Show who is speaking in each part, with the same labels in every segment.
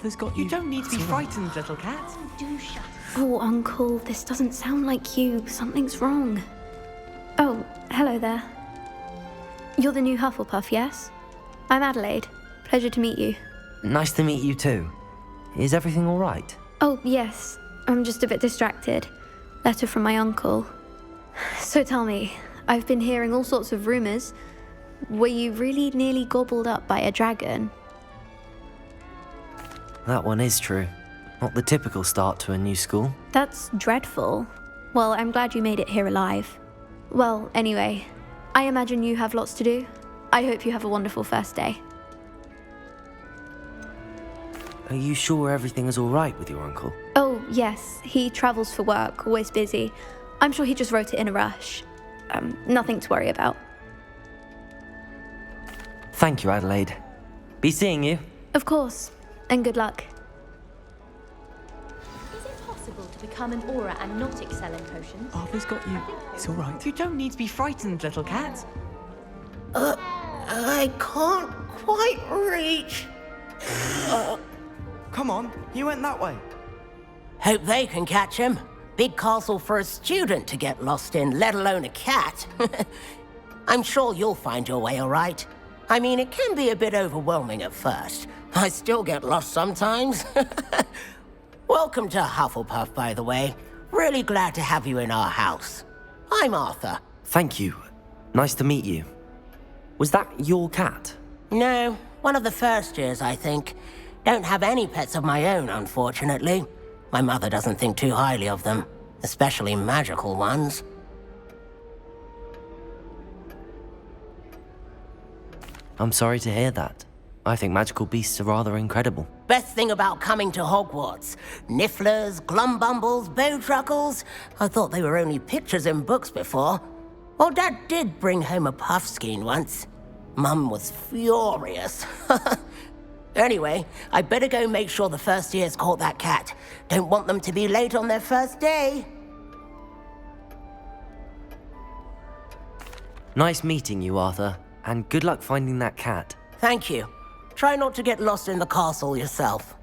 Speaker 1: Arthur's got you.
Speaker 2: You don't need to be frightened, little cat.
Speaker 3: Do shut up.
Speaker 4: Oh, Uncle, this doesn't sound like you. Something's wrong. Oh, hello there. You're the new Hufflepuff, yes? I'm Adelaide. Pleasure to meet you.
Speaker 5: Nice to meet you too. Is everything all right?
Speaker 4: Oh, yes. I'm just a bit distracted. Letter from my uncle. So tell me, I've been hearing all sorts of rumours. Were you really nearly gobbled up by a dragon?
Speaker 5: That one is true. Not the typical start to a new school.
Speaker 4: That's dreadful. Well, I'm glad you made it here alive. Well, anyway, I imagine you have lots to do. I hope you have a wonderful first day.
Speaker 5: Are you sure everything is all right with your uncle?
Speaker 4: Oh, yes. He travels for work, always busy. I'm sure he just wrote it in a rush. Nothing to worry about.
Speaker 5: Thank you, Adelaide. Be seeing you.
Speaker 4: Of course. And good luck.
Speaker 3: Is it possible to become an aura and not excel in potions?
Speaker 2: Arthur's got you. It's all right. You don't need to be frightened, little cat.
Speaker 6: I can't quite reach.
Speaker 2: Come on, you went that way.
Speaker 6: Hope they can catch him. Big castle for a student to get lost in, let alone a cat. I'm sure you'll find your way all right. I mean, it can be a bit overwhelming at first. I still get lost sometimes. Welcome to Hufflepuff, by the way. Really glad to have you in our house. I'm Arthur.
Speaker 5: Thank you. Nice to meet you. Was that your cat?
Speaker 6: No, one of the first years, I think. Don't have any pets of my own, unfortunately. My mother doesn't think too highly of them, especially magical ones.
Speaker 5: I'm sorry to hear that. I think magical beasts are rather incredible.
Speaker 6: Best thing about coming to Hogwarts. Nifflers, glumbumbles, bowtruckles. I thought they were only pictures in books before. Well, Dad did bring home a puffskein once. Mum was furious. Anyway, I better go make sure the first years caught that cat. Don't want them to be late on their first day.
Speaker 5: Nice meeting you, Arthur. And good luck finding that cat.
Speaker 6: Thank you. Try not to get lost in the castle yourself.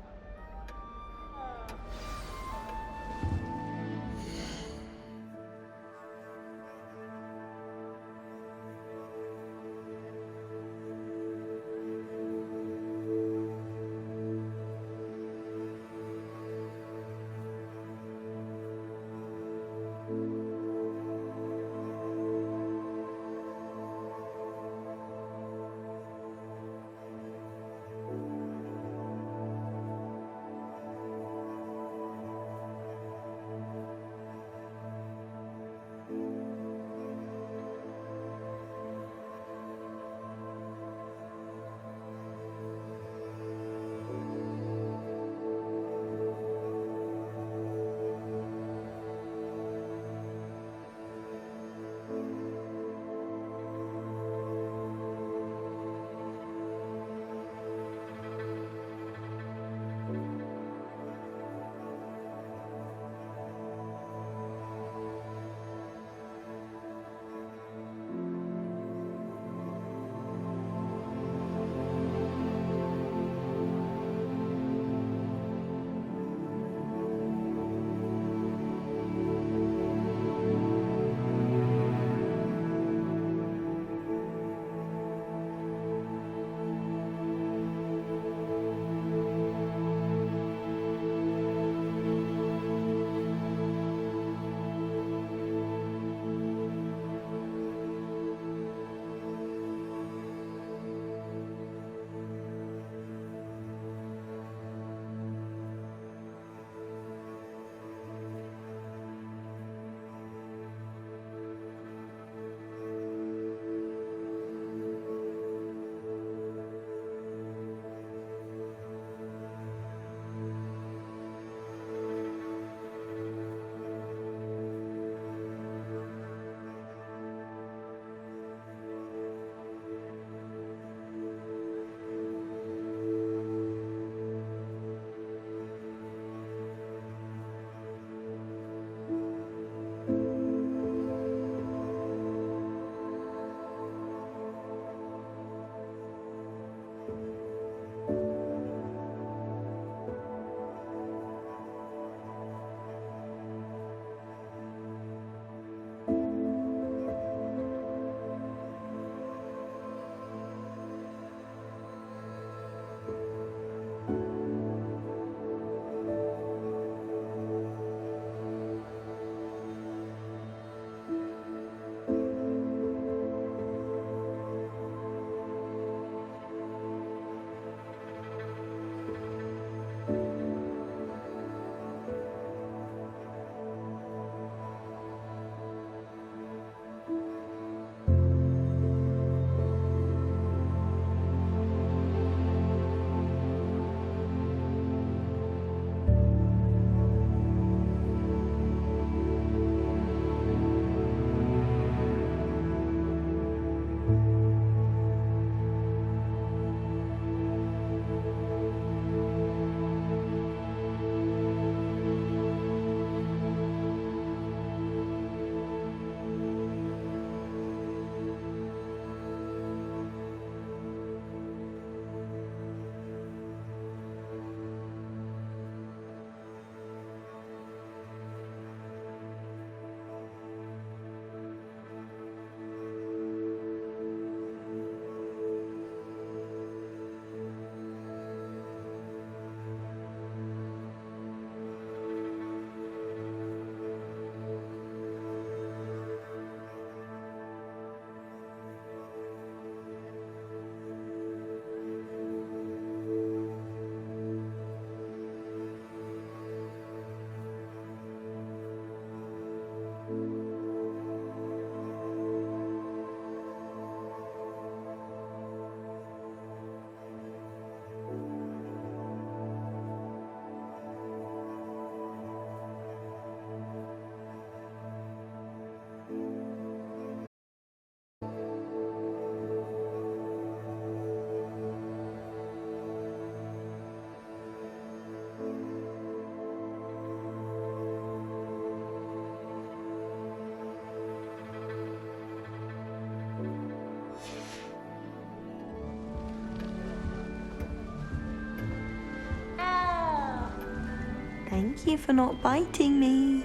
Speaker 1: Thank you for not biting me.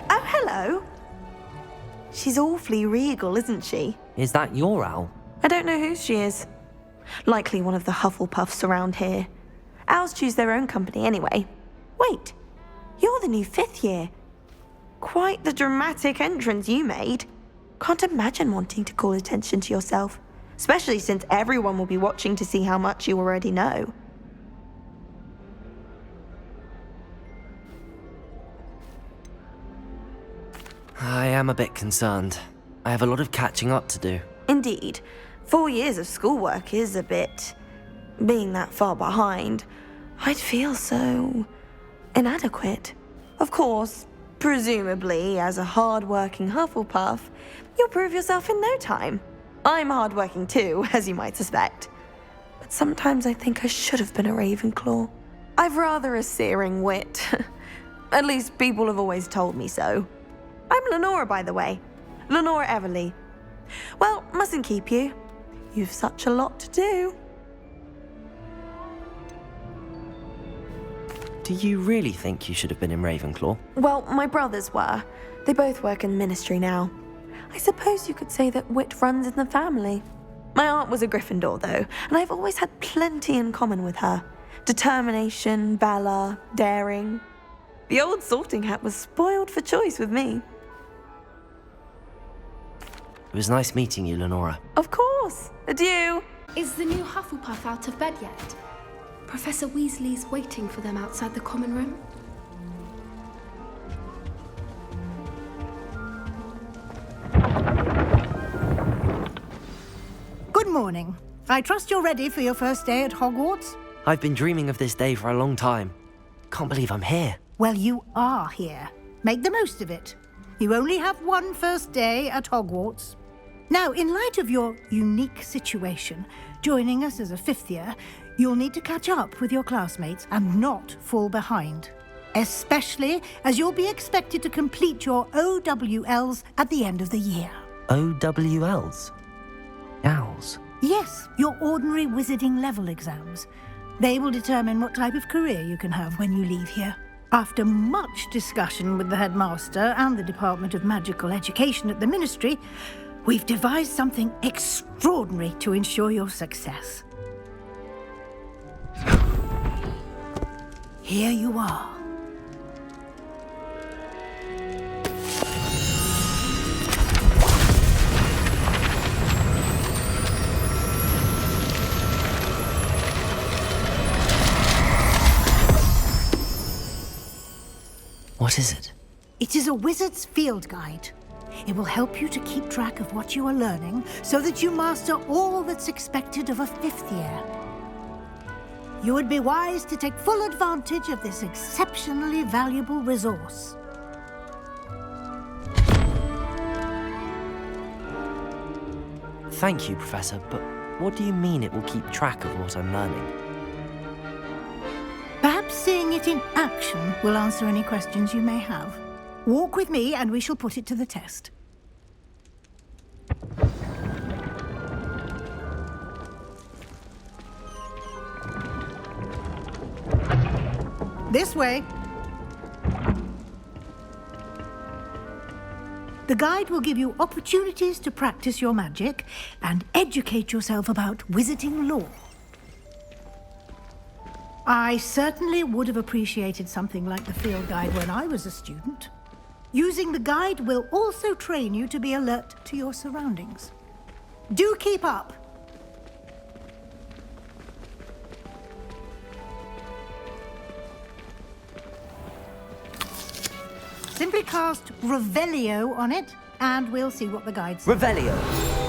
Speaker 1: Oh, hello. She's awfully regal, isn't she?
Speaker 5: Is that your owl?
Speaker 1: I don't know who she is. Likely one of the Hufflepuffs around here. Owls choose their own company anyway. Wait, you're the new 5th year. Quite the dramatic entrance you made. Can't imagine wanting to call attention to yourself, especially since everyone will be watching to see how much you already know.
Speaker 5: I am a bit concerned. I have a lot of catching up to do.
Speaker 1: Indeed, 4 years of schoolwork is a bit... Being that far behind, I'd feel so... inadequate. Of course, presumably, as a hard-working Hufflepuff, you'll prove yourself in no time. I'm hard-working too, as you might suspect. But sometimes I think I should have been a Ravenclaw. I've rather a searing wit. At least people have always told me so. I'm Lenora, by the way. Lenora Everly. Well, mustn't keep you. You've such a lot to do.
Speaker 5: Do you really think you should have been in Ravenclaw?
Speaker 1: Well, my brothers were. They both work in ministry now. I suppose you could say that wit runs in the family. My aunt was a Gryffindor, though, and I've always had plenty in common with her. Determination, valor, daring. The old sorting hat was spoiled for choice with me.
Speaker 5: It was nice meeting you, Lenora.
Speaker 1: Of course. Adieu.
Speaker 4: Is the new Hufflepuff out of bed yet? Professor Weasley's waiting for them outside the common room.
Speaker 7: Good morning. I trust you're ready for your first day at Hogwarts?
Speaker 5: I've been dreaming of this day for a long time. Can't believe I'm here.
Speaker 7: Well, you are here. Make the most of it. You only have one first day at Hogwarts. Now, in light of your unique situation, joining us as a 5th year, you'll need to catch up with your classmates and not fall behind. Especially as you'll be expected to complete your OWLs at the end of the year.
Speaker 5: OWLs? Owls?
Speaker 7: Yes, your ordinary wizarding level exams. They will determine what type of career you can have when you leave here. After much discussion with the headmaster and the Department of Magical Education at the Ministry, we've devised something extraordinary to ensure your success. Here you are.
Speaker 5: What is it?
Speaker 7: It is a wizard's field guide. It will help you to keep track of what you are learning so that you master all that's expected of a 5th year. You would be wise to take full advantage of this exceptionally valuable resource.
Speaker 5: Thank you, Professor, but what do you mean it will keep track of what I'm learning?
Speaker 7: Perhaps seeing it in action will answer any questions you may have. Walk with me and we shall put it to the test. This way. The guide will give you opportunities to practice your magic and educate yourself about wizarding lore. I certainly would have appreciated something like the field guide when I was a student. Using the guide will also train you to be alert to your surroundings. Do keep up! Simply cast Revelio on it, and we'll see what the guide says.
Speaker 5: Revelio!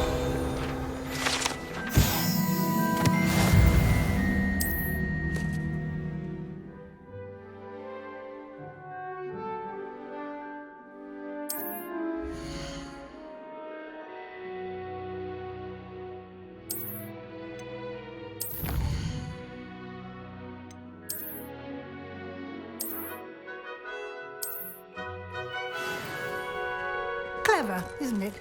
Speaker 7: Clever, isn't it?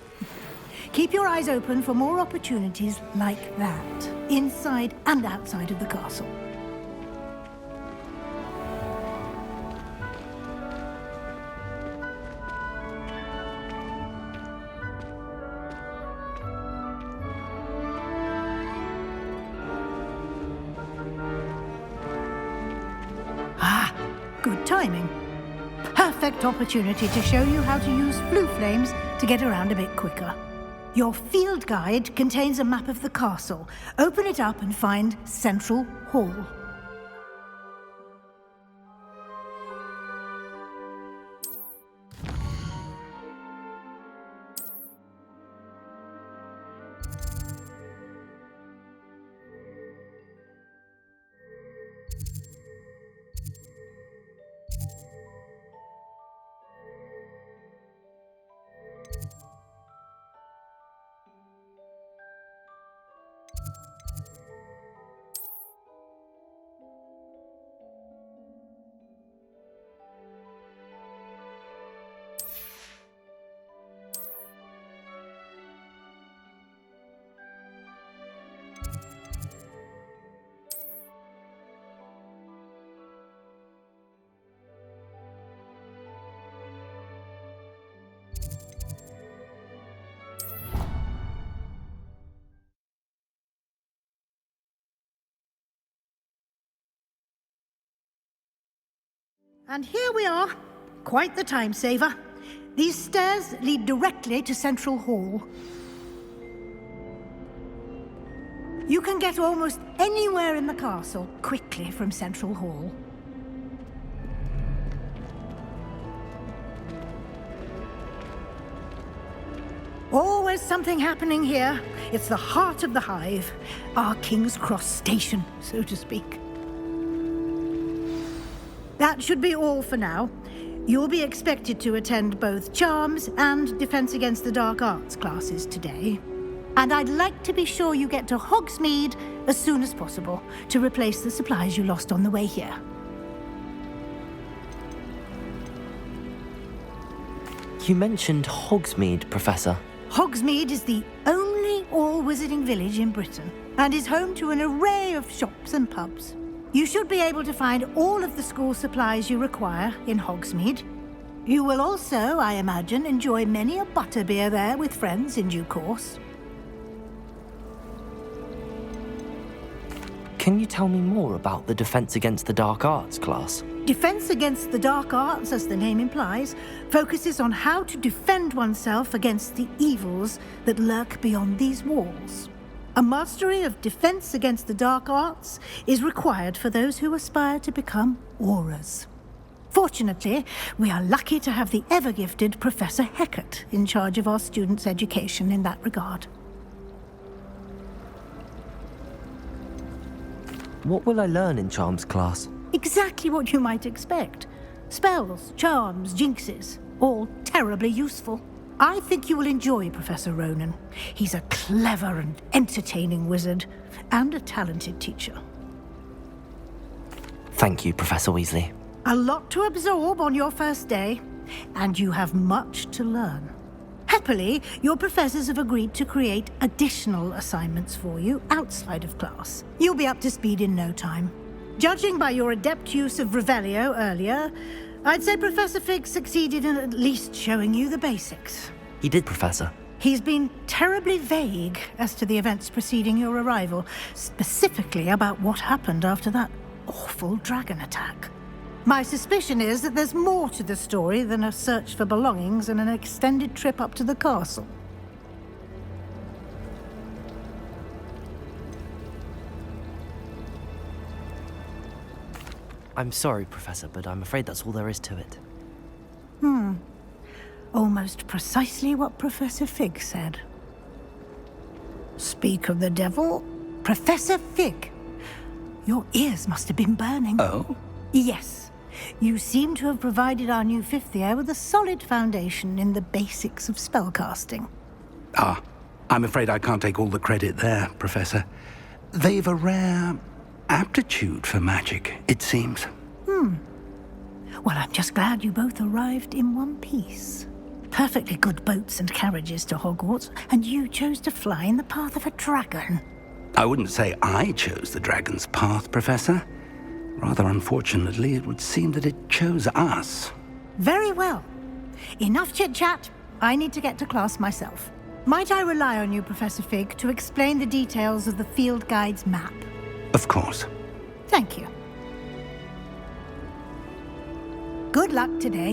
Speaker 7: Keep your eyes open for more opportunities like that, inside and outside of the castle. timing. Perfect opportunity to show you how to use flue flames to get around a bit quicker. Your field guide contains a map of the castle. Open it up and find Central Hall. And here we are. Quite the time saver. These stairs lead directly to Central Hall. You can get almost anywhere in the castle quickly from Central Hall. Always something happening here. It's the heart of the hive, our King's Cross station, so to speak. That should be all for now. You'll be expected to attend both Charms and Defense Against the Dark Arts classes today. And I'd like to be sure you get to Hogsmeade as soon as possible to replace the supplies you lost on the way here.
Speaker 5: You mentioned Hogsmeade, Professor.
Speaker 7: Hogsmeade is the only all-wizarding village in Britain and is home to an array of shops and pubs. You should be able to find all of the school supplies you require in Hogsmeade. You will also, I imagine, enjoy many a butterbeer there with friends in due course.
Speaker 5: Can you tell me more about the Defense Against the Dark Arts class?
Speaker 7: Defense Against the Dark Arts, as the name implies, focuses on how to defend oneself against the evils that lurk beyond these walls. A mastery of Defense Against the Dark Arts is required for those who aspire to become Auras. Fortunately, we are lucky to have the ever-gifted Professor Hecat in charge of our students' education in that regard.
Speaker 5: What will I learn in Charms class?
Speaker 7: Exactly what you might expect. Spells, charms, jinxes, all terribly useful. I think you will enjoy Professor Ronan. He's a clever and entertaining wizard, and a talented teacher.
Speaker 5: Thank you, Professor Weasley.
Speaker 7: A lot to absorb on your first day, and you have much to learn. Happily, your professors have agreed to create additional assignments for you outside of class. You'll be up to speed in no time. Judging by your adept use of Revelio earlier, I'd say Professor Fig succeeded in at least showing you the basics.
Speaker 5: He did, Professor.
Speaker 7: He's been terribly vague as to the events preceding your arrival, specifically about what happened after that awful dragon attack. My suspicion is that there's more to the story than a search for belongings and an extended trip up to the castle.
Speaker 5: I'm sorry, Professor, but I'm afraid that's all there is to it.
Speaker 7: Almost precisely what Professor Fig said. Speak of the devil, Professor Fig. Your ears must have been burning.
Speaker 8: Oh?
Speaker 7: Yes. You seem to have provided our new fifth year with a solid foundation in the basics of spellcasting.
Speaker 8: Ah, I'm afraid I can't take all the credit there, Professor. They've a rare aptitude for magic, it seems.
Speaker 7: Well, I'm just glad you both arrived in one piece. Perfectly good boats and carriages to Hogwarts, and you chose to fly in the path of a dragon.
Speaker 8: I wouldn't say I chose the dragon's path, Professor. Rather unfortunately, it would seem that it chose us.
Speaker 7: Very well. Enough chit-chat. I need to get to class myself. Might I rely on you, Professor Fig, to explain the details of the field guide's map?
Speaker 8: Of course.
Speaker 7: Thank you. Good luck today.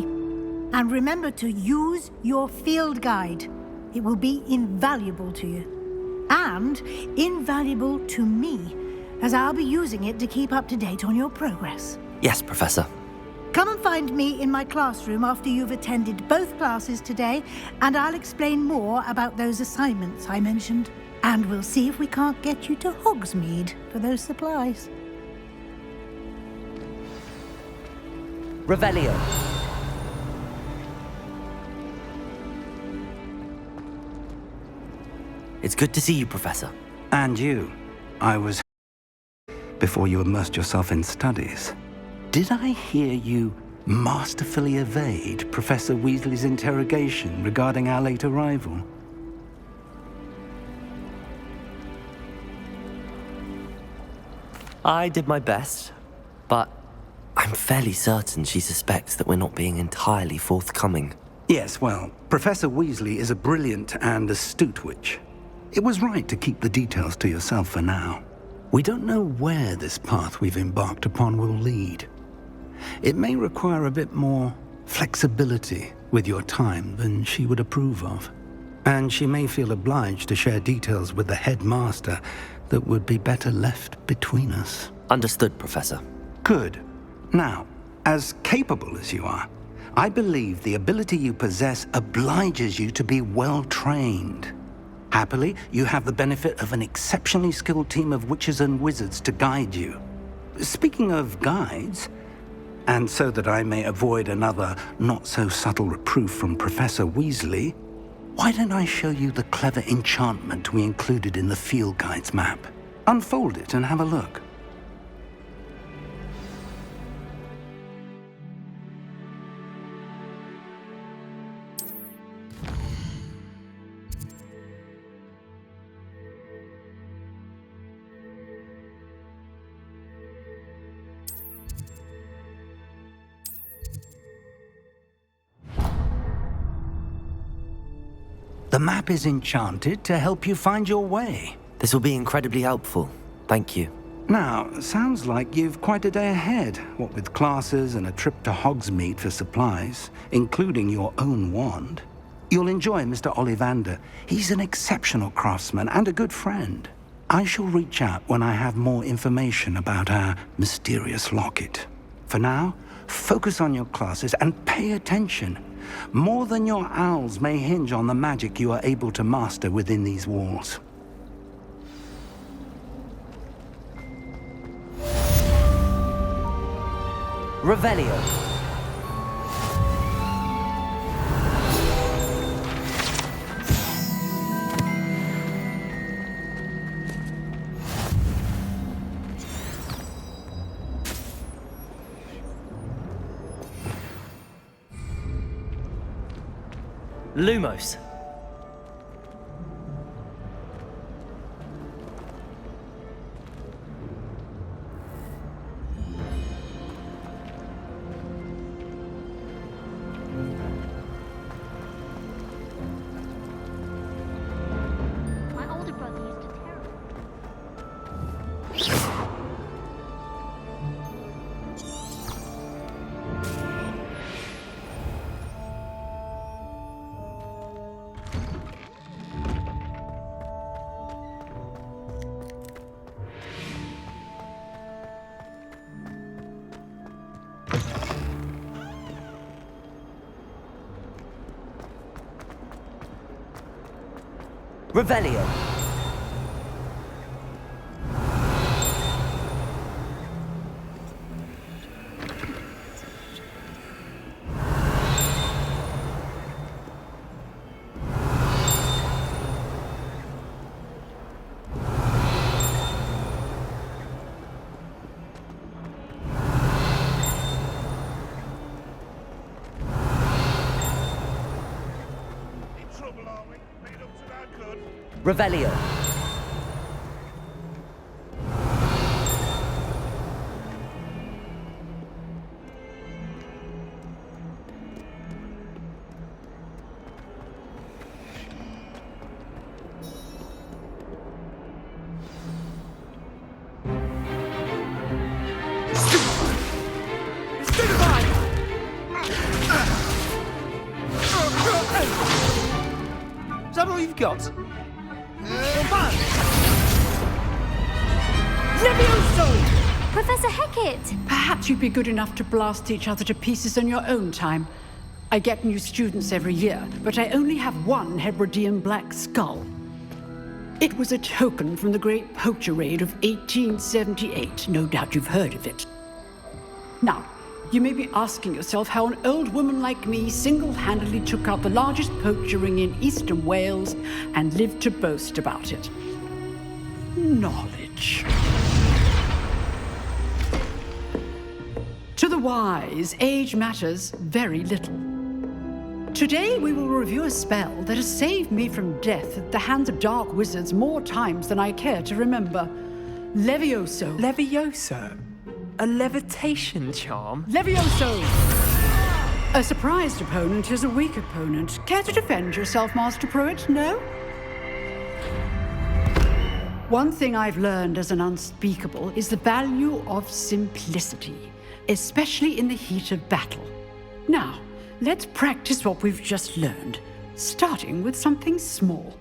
Speaker 7: And remember to use your field guide. It will be invaluable to you. And invaluable to me, as I'll be using it to keep up to date on your progress.
Speaker 5: Yes, Professor.
Speaker 7: Come and find me in my classroom after you've attended both classes today, and I'll explain more about those assignments I mentioned. And we'll see if we can't get you to Hogsmeade for those supplies.
Speaker 5: Revelio. It's good to see you, Professor.
Speaker 8: And you. I was before you immersed yourself in studies. Did I hear you masterfully evade Professor Weasley's interrogation regarding our late arrival?
Speaker 5: I did my best, but I'm fairly certain she suspects that we're not being entirely forthcoming.
Speaker 8: Yes, well, Professor Weasley is a brilliant and astute witch. It was right to keep the details to yourself for now. We don't know where this path we've embarked upon will lead. It may require a bit more flexibility with your time than she would approve of. And she may feel obliged to share details with the headmaster that would be better left between us.
Speaker 5: Understood, Professor.
Speaker 8: Good. Now, as capable as you are, I believe the ability you possess obliges you to be well trained. Happily, you have the benefit of an exceptionally skilled team of witches and wizards to guide you. Speaking of guides, and so that I may avoid another not-so-subtle reproof from Professor Weasley, why don't I show you the clever enchantment we included in the field guide's map? Unfold it and have a look. The map is enchanted to help you find your way.
Speaker 5: This will be incredibly helpful. Thank you.
Speaker 8: Now, sounds like you've quite a day ahead, what with classes and a trip to Hogsmeade for supplies, including your own wand. You'll enjoy Mr. Ollivander. He's an exceptional craftsman and a good friend. I shall reach out when I have more information about our mysterious locket. For now, focus on your classes and pay attention. More than your owls may hinge on the magic you are able to master within these walls.
Speaker 5: Revelio. Lumos.
Speaker 3: My older brother used to terrible.
Speaker 5: Revelio. Revelio.
Speaker 9: all you've got?
Speaker 10: Levioso!
Speaker 4: Professor Hecat!
Speaker 10: Perhaps you'd be good enough to blast each other to pieces on your own time. I get new students every year, but I only have one Hebridean black skull. It was a token from the Great Poacher Raid of 1878. No doubt you've heard of it. Now, you may be asking yourself how an old woman like me single-handedly took out the largest poacher ring in eastern Wales and lived to boast about it. Knowledge. To the wise, age matters very little. Today we will review a spell that has saved me from death at the hands of dark wizards more times than I care to remember. Levioso.
Speaker 2: Levioso? A levitation charm?
Speaker 10: Levioso! A surprised opponent is a weak opponent. Care to defend yourself, Master Pruitt? No? One thing I've learned as an unspeakable is the value of simplicity, especially in the heat of battle. Now, let's practice what we've just learned, starting with something small.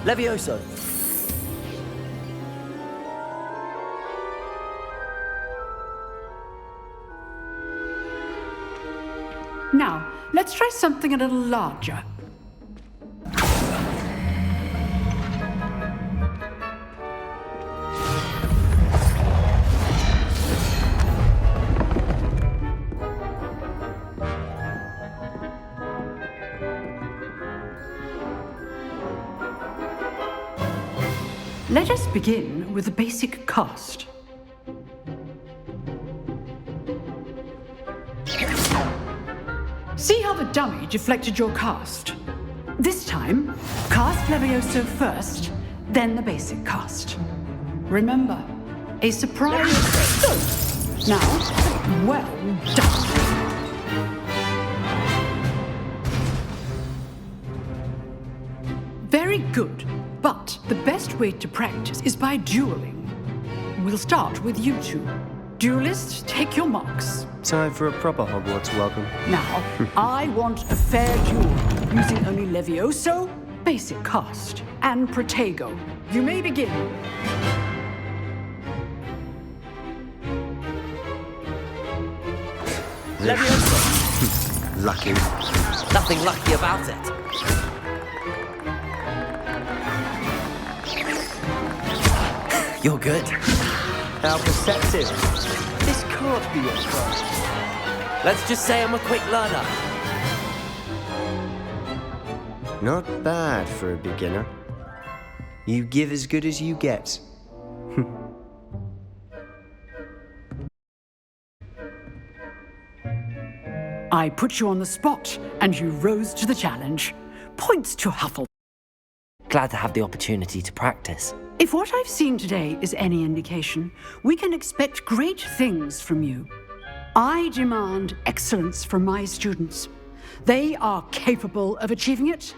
Speaker 5: Levioso.
Speaker 10: Now, let's try something a little larger. Let us begin with the basic cast. See how the dummy deflected your cast? This time, cast Levioso first, then the basic cast. Remember, a surprise. Now, well done. Very good, but the best way to practice is by dueling. We'll start with you two. Duelists, take your marks.
Speaker 9: Time for a proper Hogwarts welcome.
Speaker 10: Now, I want a fair duel, using only Levioso, basic cast, and Protego. You may begin.
Speaker 5: Levioso.
Speaker 9: Lucky.
Speaker 5: Nothing lucky about it. You're good.
Speaker 9: How perceptive. This can't be your fault.
Speaker 5: Let's just say I'm a quick learner.
Speaker 9: Not bad for a beginner. You give as good as you get.
Speaker 10: I put you on the spot, and you rose to the challenge. Points to Huffle.
Speaker 5: Glad to have the opportunity to practice.
Speaker 10: If what I've seen today is any indication, we can expect great things from you. I demand excellence from my students. They are capable of achieving it,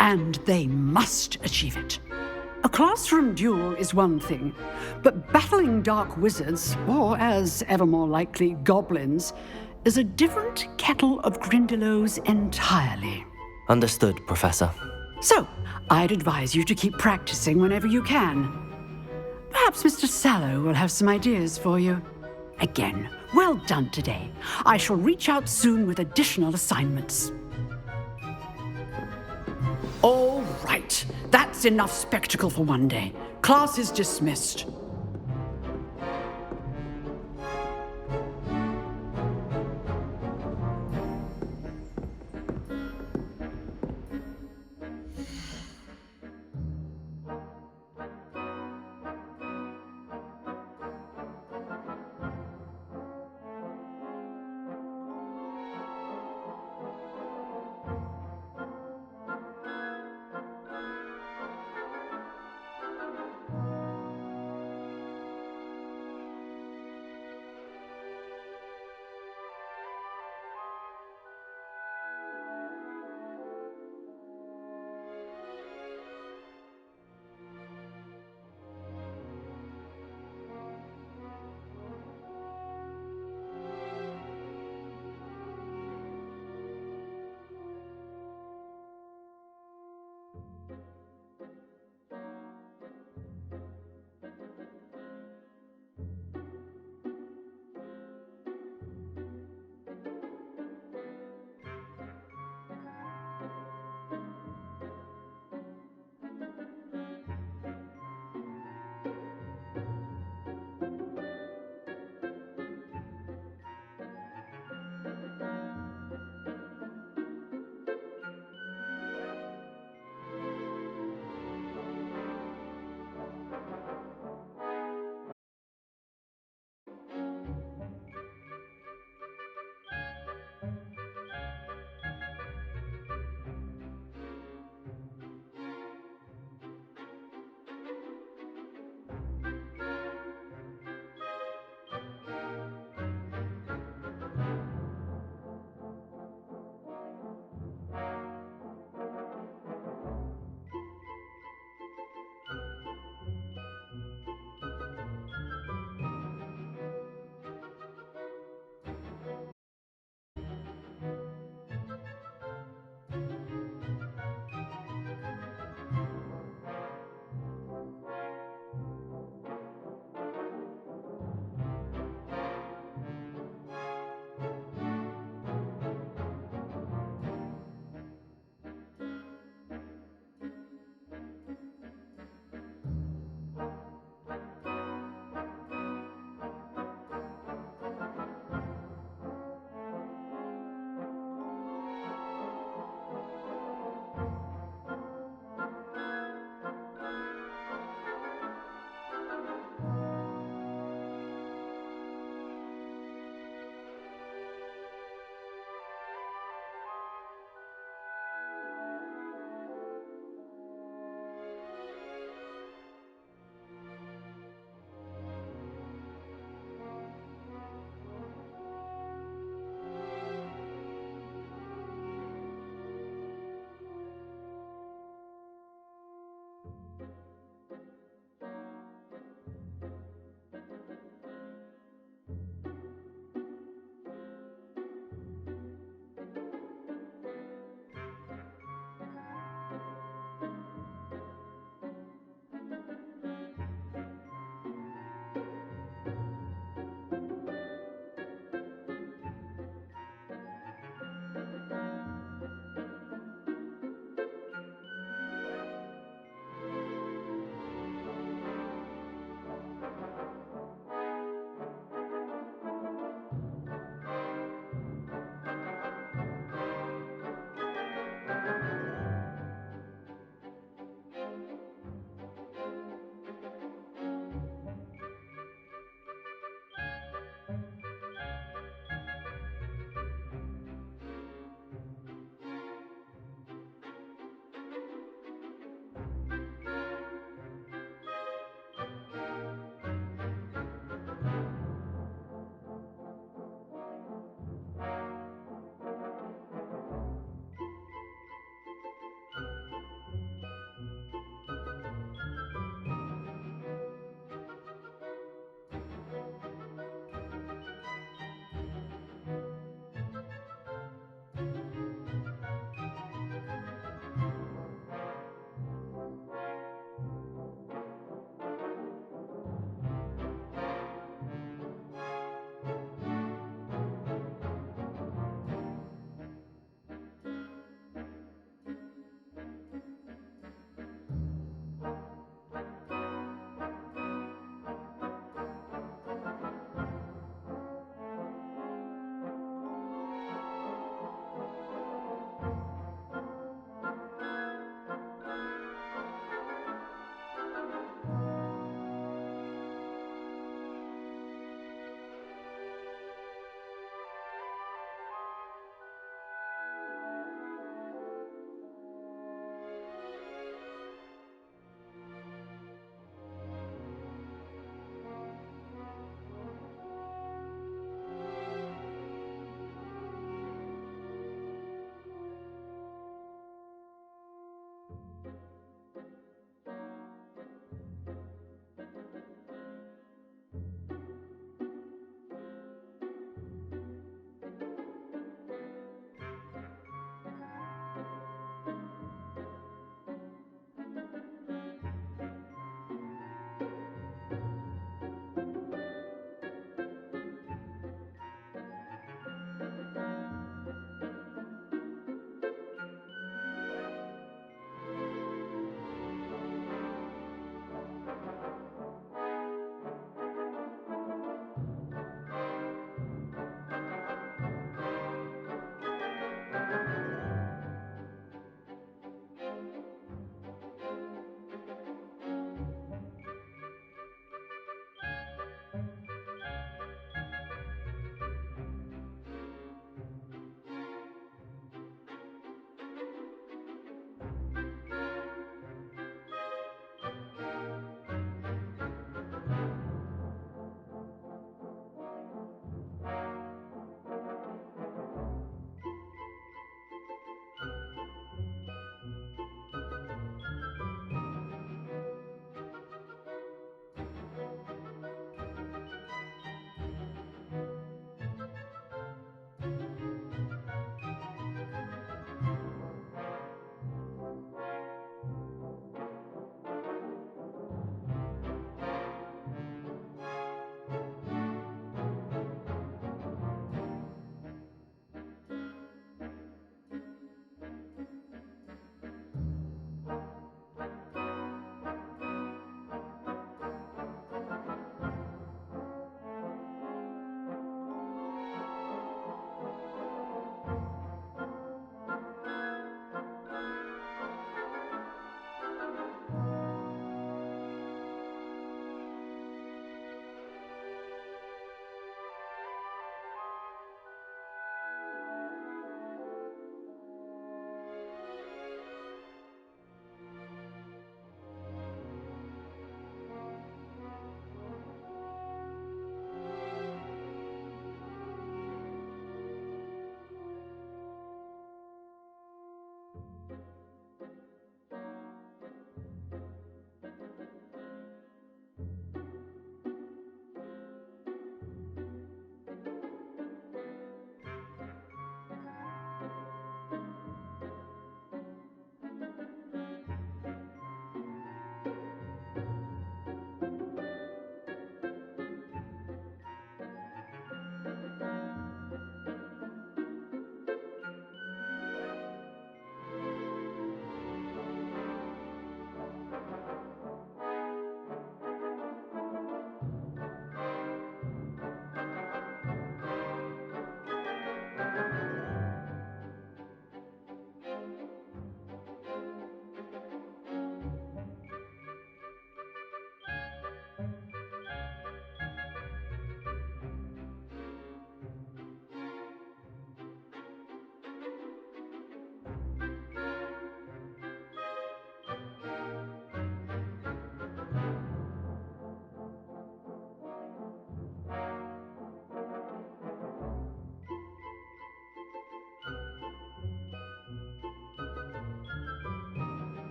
Speaker 10: and they must achieve it. A classroom duel is one thing, but battling dark wizards, or as ever more likely, goblins, is a different kettle of Grindylows entirely.
Speaker 5: Understood, Professor.
Speaker 10: So, I'd advise you to keep practicing whenever you can. Perhaps Mr. Sallow will have some ideas for you. Again, well done today. I shall reach out soon with additional assignments. All right, that's enough spectacle for one day. Class is dismissed.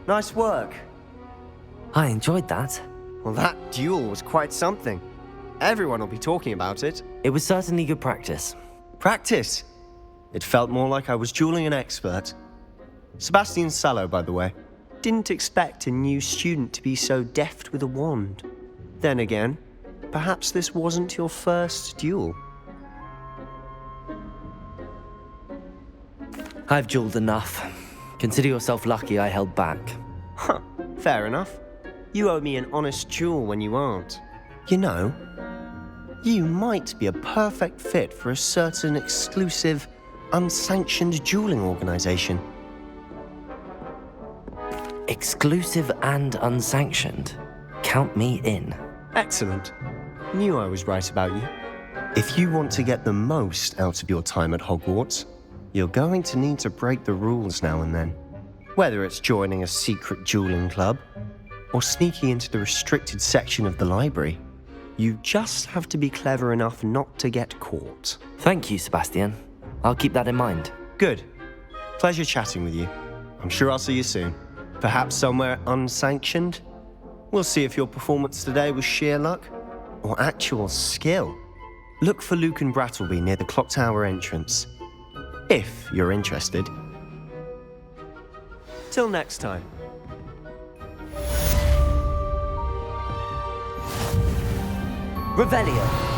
Speaker 9: Nice work.
Speaker 5: I enjoyed that.
Speaker 9: Well, that duel was quite something. Everyone will be talking about it.
Speaker 5: It was certainly good practice.
Speaker 9: Practice? It felt more like I was dueling an expert. Sebastian Sallow, by the way. Didn't expect a new student to be so deft with a wand. Then again, perhaps this wasn't your first duel.
Speaker 5: I've dueled enough. Consider yourself lucky I held back.
Speaker 9: Huh, fair enough. You owe me an honest duel when you aren't. You know, you might be a perfect fit for a certain exclusive, unsanctioned dueling organization.
Speaker 5: Exclusive and unsanctioned. Count me in.
Speaker 9: Excellent. Knew I was right about you. If you want to get the most out of your time at Hogwarts, you're going to need to break the rules now and then. Whether it's joining a secret dueling club, or sneaking into the restricted section of the library, you just have to be clever enough not to get caught.
Speaker 5: Thank you, Sebastian. I'll keep that in mind.
Speaker 9: Good. Pleasure chatting with you. I'm sure I'll see you soon. Perhaps somewhere unsanctioned? We'll see if your performance today was sheer luck or actual skill. Look for Luke and Brattleby near the clock tower entrance, if you're interested. Till next time.
Speaker 5: Revelio.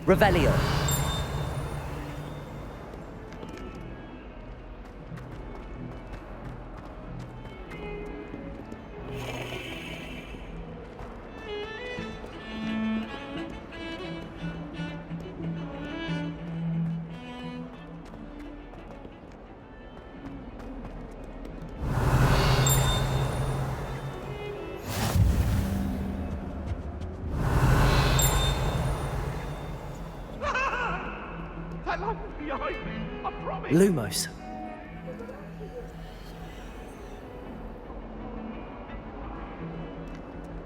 Speaker 5: Revelio. Lumos.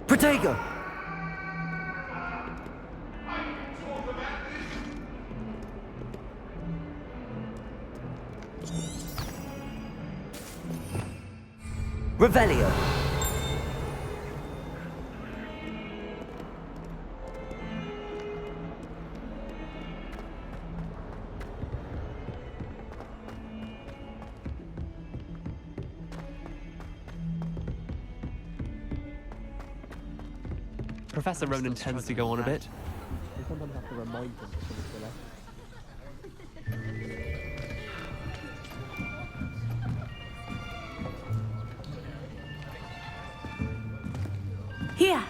Speaker 5: Protego. Revelio.
Speaker 11: Professor Ronan tends to go on a bit. We sometimes have to remind him to finish the lesson.
Speaker 12: Here!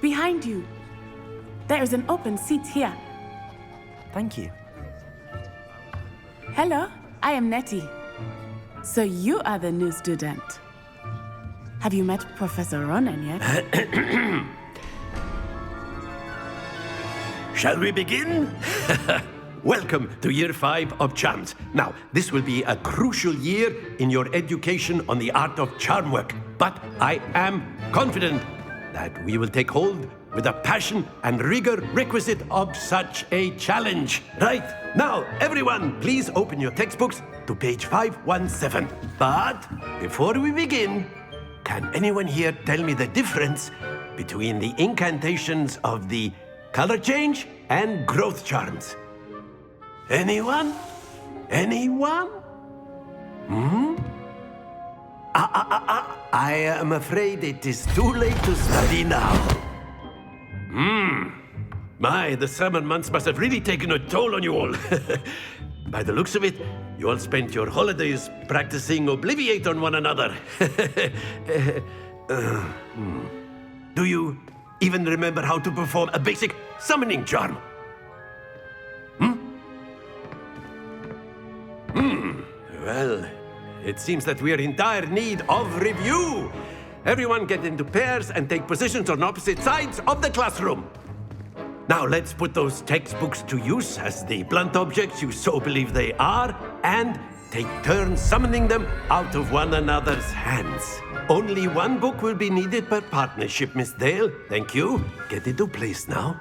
Speaker 12: Behind you! There is an open seat here.
Speaker 5: Thank you.
Speaker 12: Hello, I am Nettie. So you are the new student. Have you met Professor Ronan yet?
Speaker 13: Shall we begin? Welcome to Year 5 of Charms. Now, this will be a crucial year in your education on the art of charm work. But I am confident that we will take hold with the passion and rigor requisite of such a challenge. Right, now, everyone, please open your textbooks to page 517. But before we begin, can anyone here tell me the difference between the incantations of the color change and growth charms? Anyone? Anyone? I am afraid it is too late to study now. My, the summer months must have really taken a toll on you all. By the looks of it, you all spent your holidays practicing Obliviate on one another. Do you even remember how to perform a basic summoning charm? Well, it seems that we are in dire need of review. Everyone get into pairs and take positions on opposite sides of the classroom. Now let's put those textbooks to use as the blunt objects you so believe they are, and take turns summoning them out of one another's hands. Only one book will be needed per partnership, Miss Dale. Thank you. Get into place now.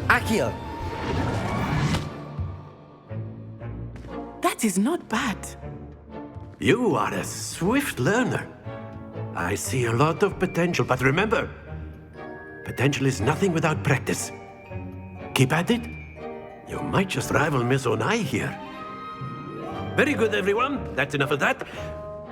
Speaker 5: Accio!
Speaker 12: That is not bad.
Speaker 13: You are a swift learner. I see a lot of potential, but remember, potential is nothing without practice. Keep at it. You might just rival Miss Onai here. Very good, everyone. That's enough of that.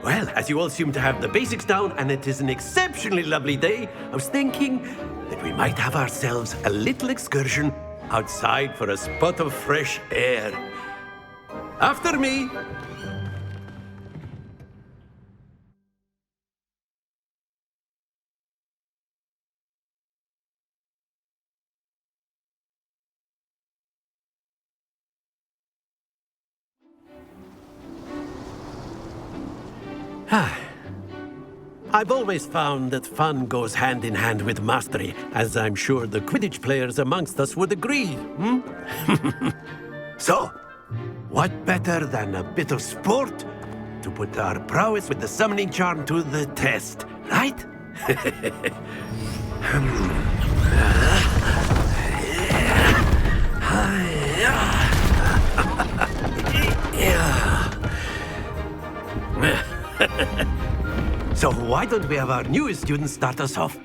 Speaker 13: Well, as you all seem to have the basics down, and it is an exceptionally lovely day, I was thinking that we might have ourselves a little excursion outside for a spot of fresh air. After me. I've always found that fun goes hand in hand with mastery, as I'm sure the Quidditch players amongst us would agree. So, what better than a bit of sport to put our prowess with the summoning charm to the test, right? So why don't we have our newest student start us off?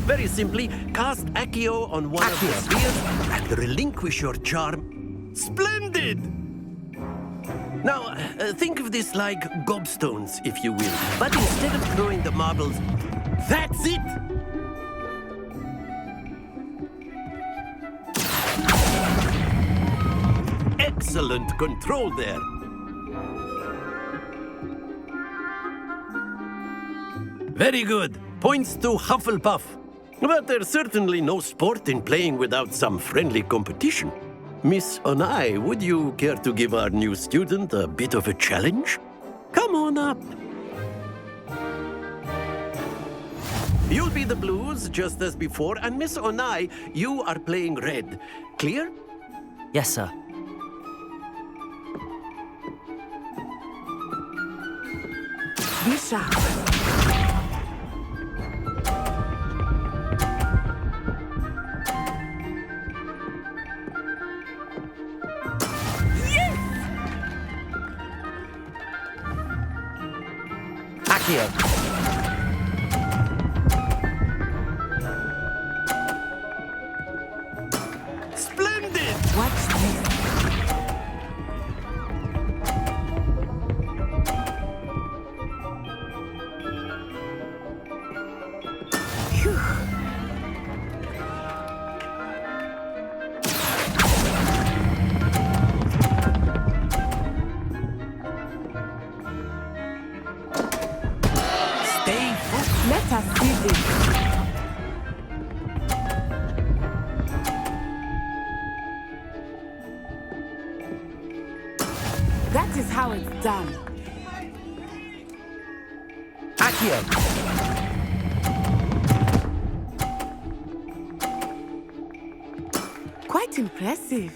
Speaker 13: Very simply, cast Accio on one of the spheres and relinquish your charm. Splendid! Now, think of this like gobstones, if you will. But instead of throwing the marbles, that's it! Excellent control there. Very good. Points to Hufflepuff. But there's certainly no sport in playing without some friendly competition. Miss Onai, would you care to give our new student a bit of a challenge? Come on up. You'll be the blues, just as before, and Miss Onai, you are playing red. Clear?
Speaker 5: Yes, sir.
Speaker 12: Be sharp.
Speaker 5: Accio!
Speaker 13: Splendid!
Speaker 12: Watch this. Let us see this. That is how it's done.
Speaker 5: Accio!
Speaker 12: Quite impressive.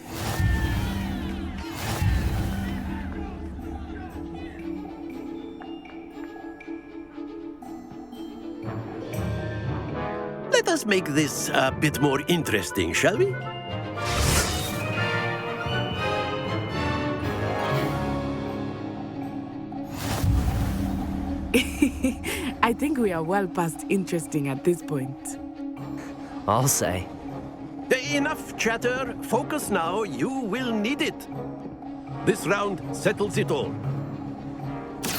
Speaker 13: Let us make this a bit more interesting, shall we?
Speaker 12: I think we are well past interesting at this point.
Speaker 5: I'll say.
Speaker 13: Enough chatter. Focus now. You will need it. This round settles it all.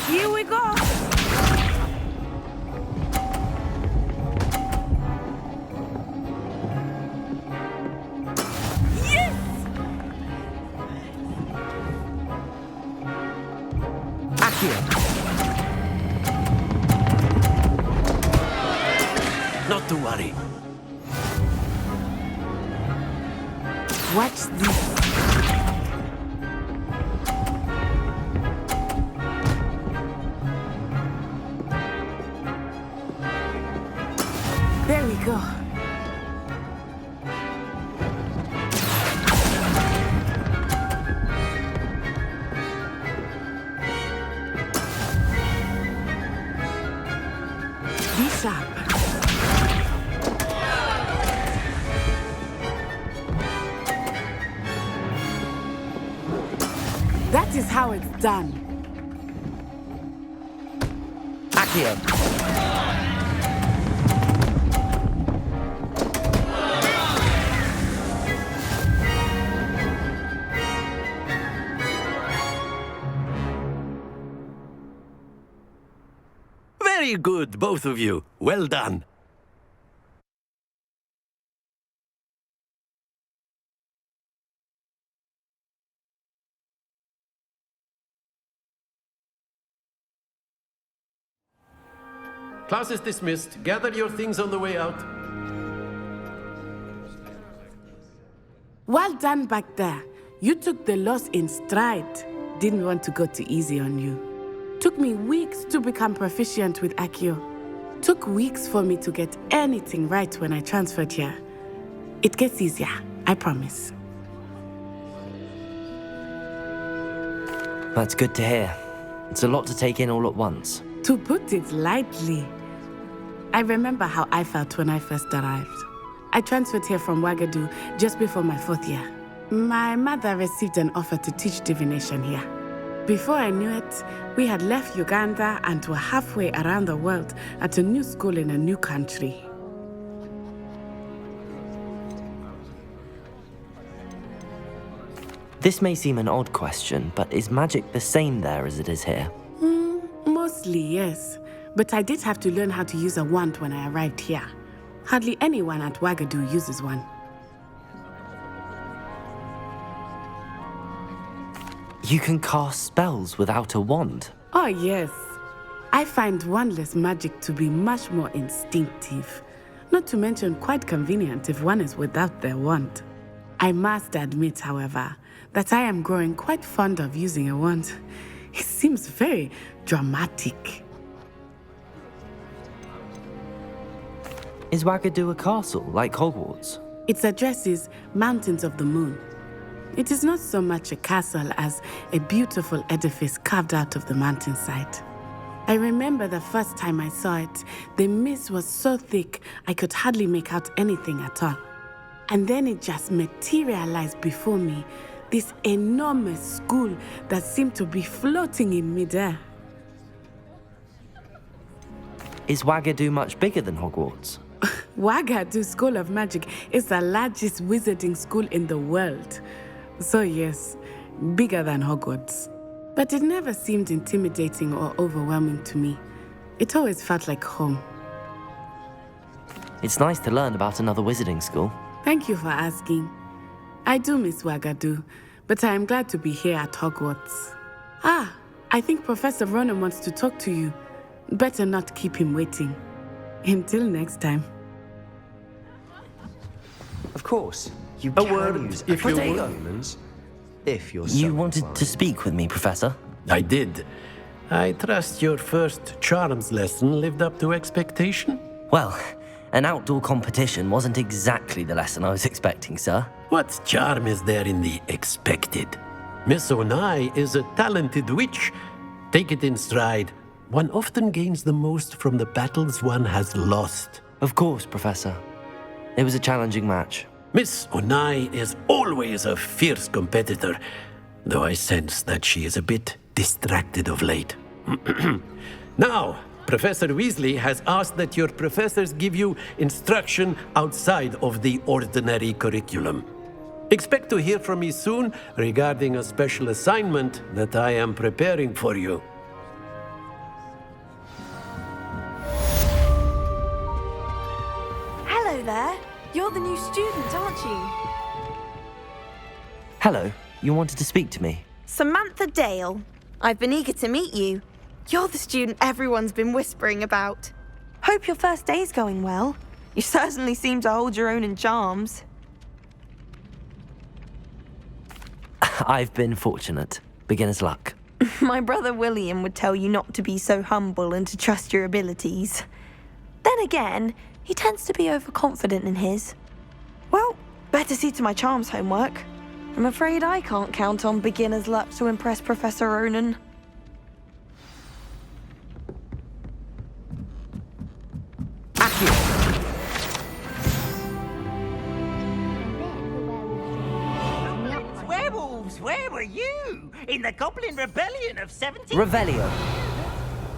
Speaker 12: Here we go. Watch this. There we go. Be sharp. That is how it's done.
Speaker 5: Accio.
Speaker 13: Very good, both of you. Well done. Class is dismissed. Gather your things on the way out.
Speaker 12: Well done back there. You took the loss in stride. Didn't want to go too easy on you. Took me weeks to become proficient with Accio. Took weeks for me to get anything right when I transferred here. It gets easier, I promise.
Speaker 5: That's good to hear. It's a lot to take in all at once.
Speaker 12: To put it lightly, I remember how I felt when I first arrived. I transferred here from Ouagadougou just before my 4th year. My mother received an offer to teach divination here. Before I knew it, we had left Uganda and were halfway around the world at a new school in a new country.
Speaker 5: This may seem an odd question, but is magic the same there as it is here?
Speaker 12: Mostly, yes. But I did have to learn how to use a wand when I arrived here. Hardly anyone at Ouagadougou uses one.
Speaker 5: You can cast spells without a wand?
Speaker 12: Oh, yes. I find wandless magic to be much more instinctive. Not to mention quite convenient if one is without their wand. I must admit, however, that I am growing quite fond of using a wand. It seems very dramatic.
Speaker 5: Is Ouagadougou a castle, like Hogwarts?
Speaker 12: Its address is Mountains of the Moon. It is not so much a castle as a beautiful edifice carved out of the mountainside. I remember the first time I saw it, the mist was so thick I could hardly make out anything at all. And then it just materialized before me, this enormous school that seemed to be floating in midair.
Speaker 5: Is Ouagadougou much bigger than Hogwarts?
Speaker 12: Ouagadougou School of Magic is the largest wizarding school in the world. So yes, bigger than Hogwarts. But it never seemed intimidating or overwhelming to me. It always felt like home.
Speaker 5: It's nice to learn about another wizarding school.
Speaker 12: Thank you for asking. I do miss Ouagadougou, but I am glad to be here at Hogwarts. I think Professor Ronan wants to talk to you. Better not keep him waiting. Until next time.
Speaker 9: Of course. You
Speaker 13: A
Speaker 9: can
Speaker 13: word,
Speaker 9: use
Speaker 13: if you
Speaker 9: academic
Speaker 13: would.
Speaker 9: humans, if you're so
Speaker 5: You wanted
Speaker 9: inclined.
Speaker 5: to speak with me, Professor?
Speaker 13: I did. I trust your first charms lesson lived up to expectation?
Speaker 5: Well, an outdoor competition wasn't exactly the lesson I was expecting, sir.
Speaker 13: What charm is there in the expected? Miss Onai is a talented witch. Take it in stride. One often gains the most from the battles one has lost.
Speaker 5: Of course, Professor. It was a challenging match.
Speaker 13: Miss Onai is always a fierce competitor, though I sense that she is a bit distracted of late. Now, Professor Weasley has asked that your professors give you instruction outside of the ordinary curriculum. Expect to hear from me soon regarding a special assignment that I am preparing for you.
Speaker 1: Hello there. You're the new student, aren't you?
Speaker 5: Hello, you wanted to speak to me?
Speaker 1: Samantha Dale. I've been eager to meet you. You're the student everyone's been whispering about. Hope your first day's going well. You certainly seem to hold your own in charms.
Speaker 5: I've been fortunate. Beginner's luck.
Speaker 1: My brother William would tell you not to be so humble and to trust your abilities. Then again, he tends to be overconfident in his. Well, better see to my charms homework. I'm afraid I can't count on beginner's luck to impress Professor Ronan.
Speaker 14: Werewolves, where were you? In the Goblin Rebellion of 17...
Speaker 5: Revelio.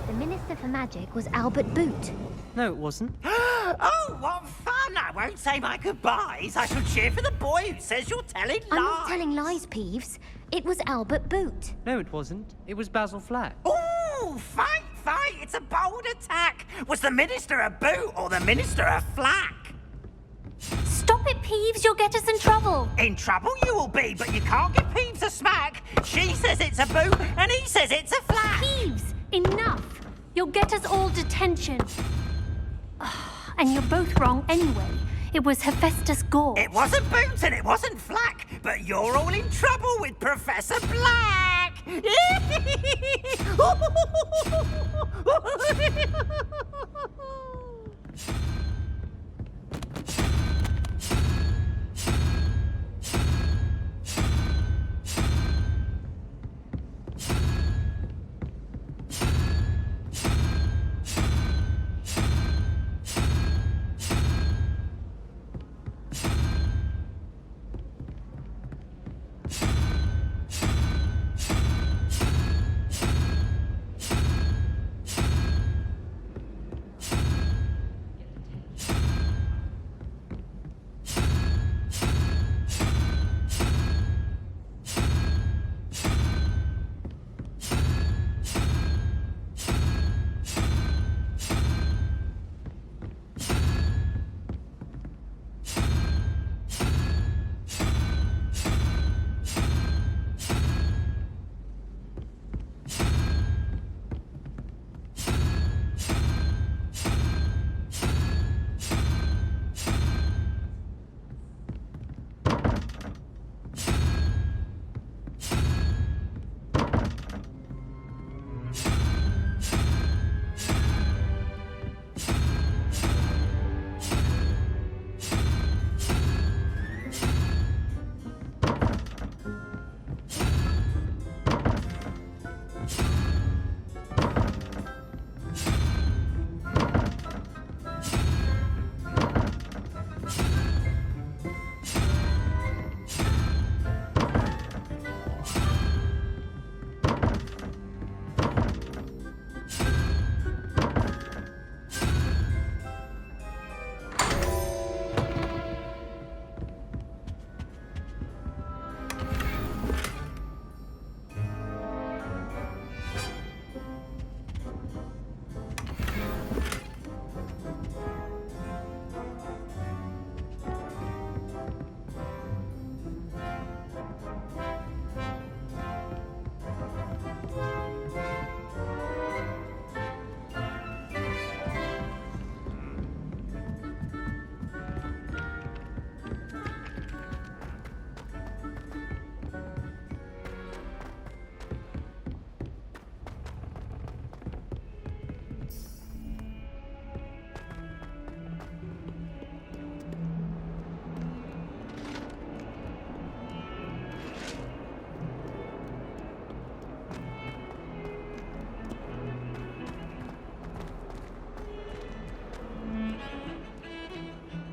Speaker 3: The Minister for Magic was Albert Boot.
Speaker 11: No, it wasn't.
Speaker 14: Oh, what fun! I won't say my goodbyes. I shall cheer for the boy who says you're telling lies.
Speaker 3: I'm not telling lies, Peeves. It was Albert Boot.
Speaker 11: No, it wasn't. It was Basil Flack.
Speaker 14: Ooh, fight! It's a bold attack. Was the Minister a boot or the Minister a flack?
Speaker 3: Stop it, Peeves. You'll get us in trouble.
Speaker 14: In trouble you will be, but you can't give Peeves a smack. She says it's a boot and he says it's a flack.
Speaker 3: Peeves, enough. You'll get us all detention. And you're both wrong anyway. It was Hephaestus Gore.
Speaker 14: It wasn't boot and it wasn't flack, but you're all in trouble with Professor Black.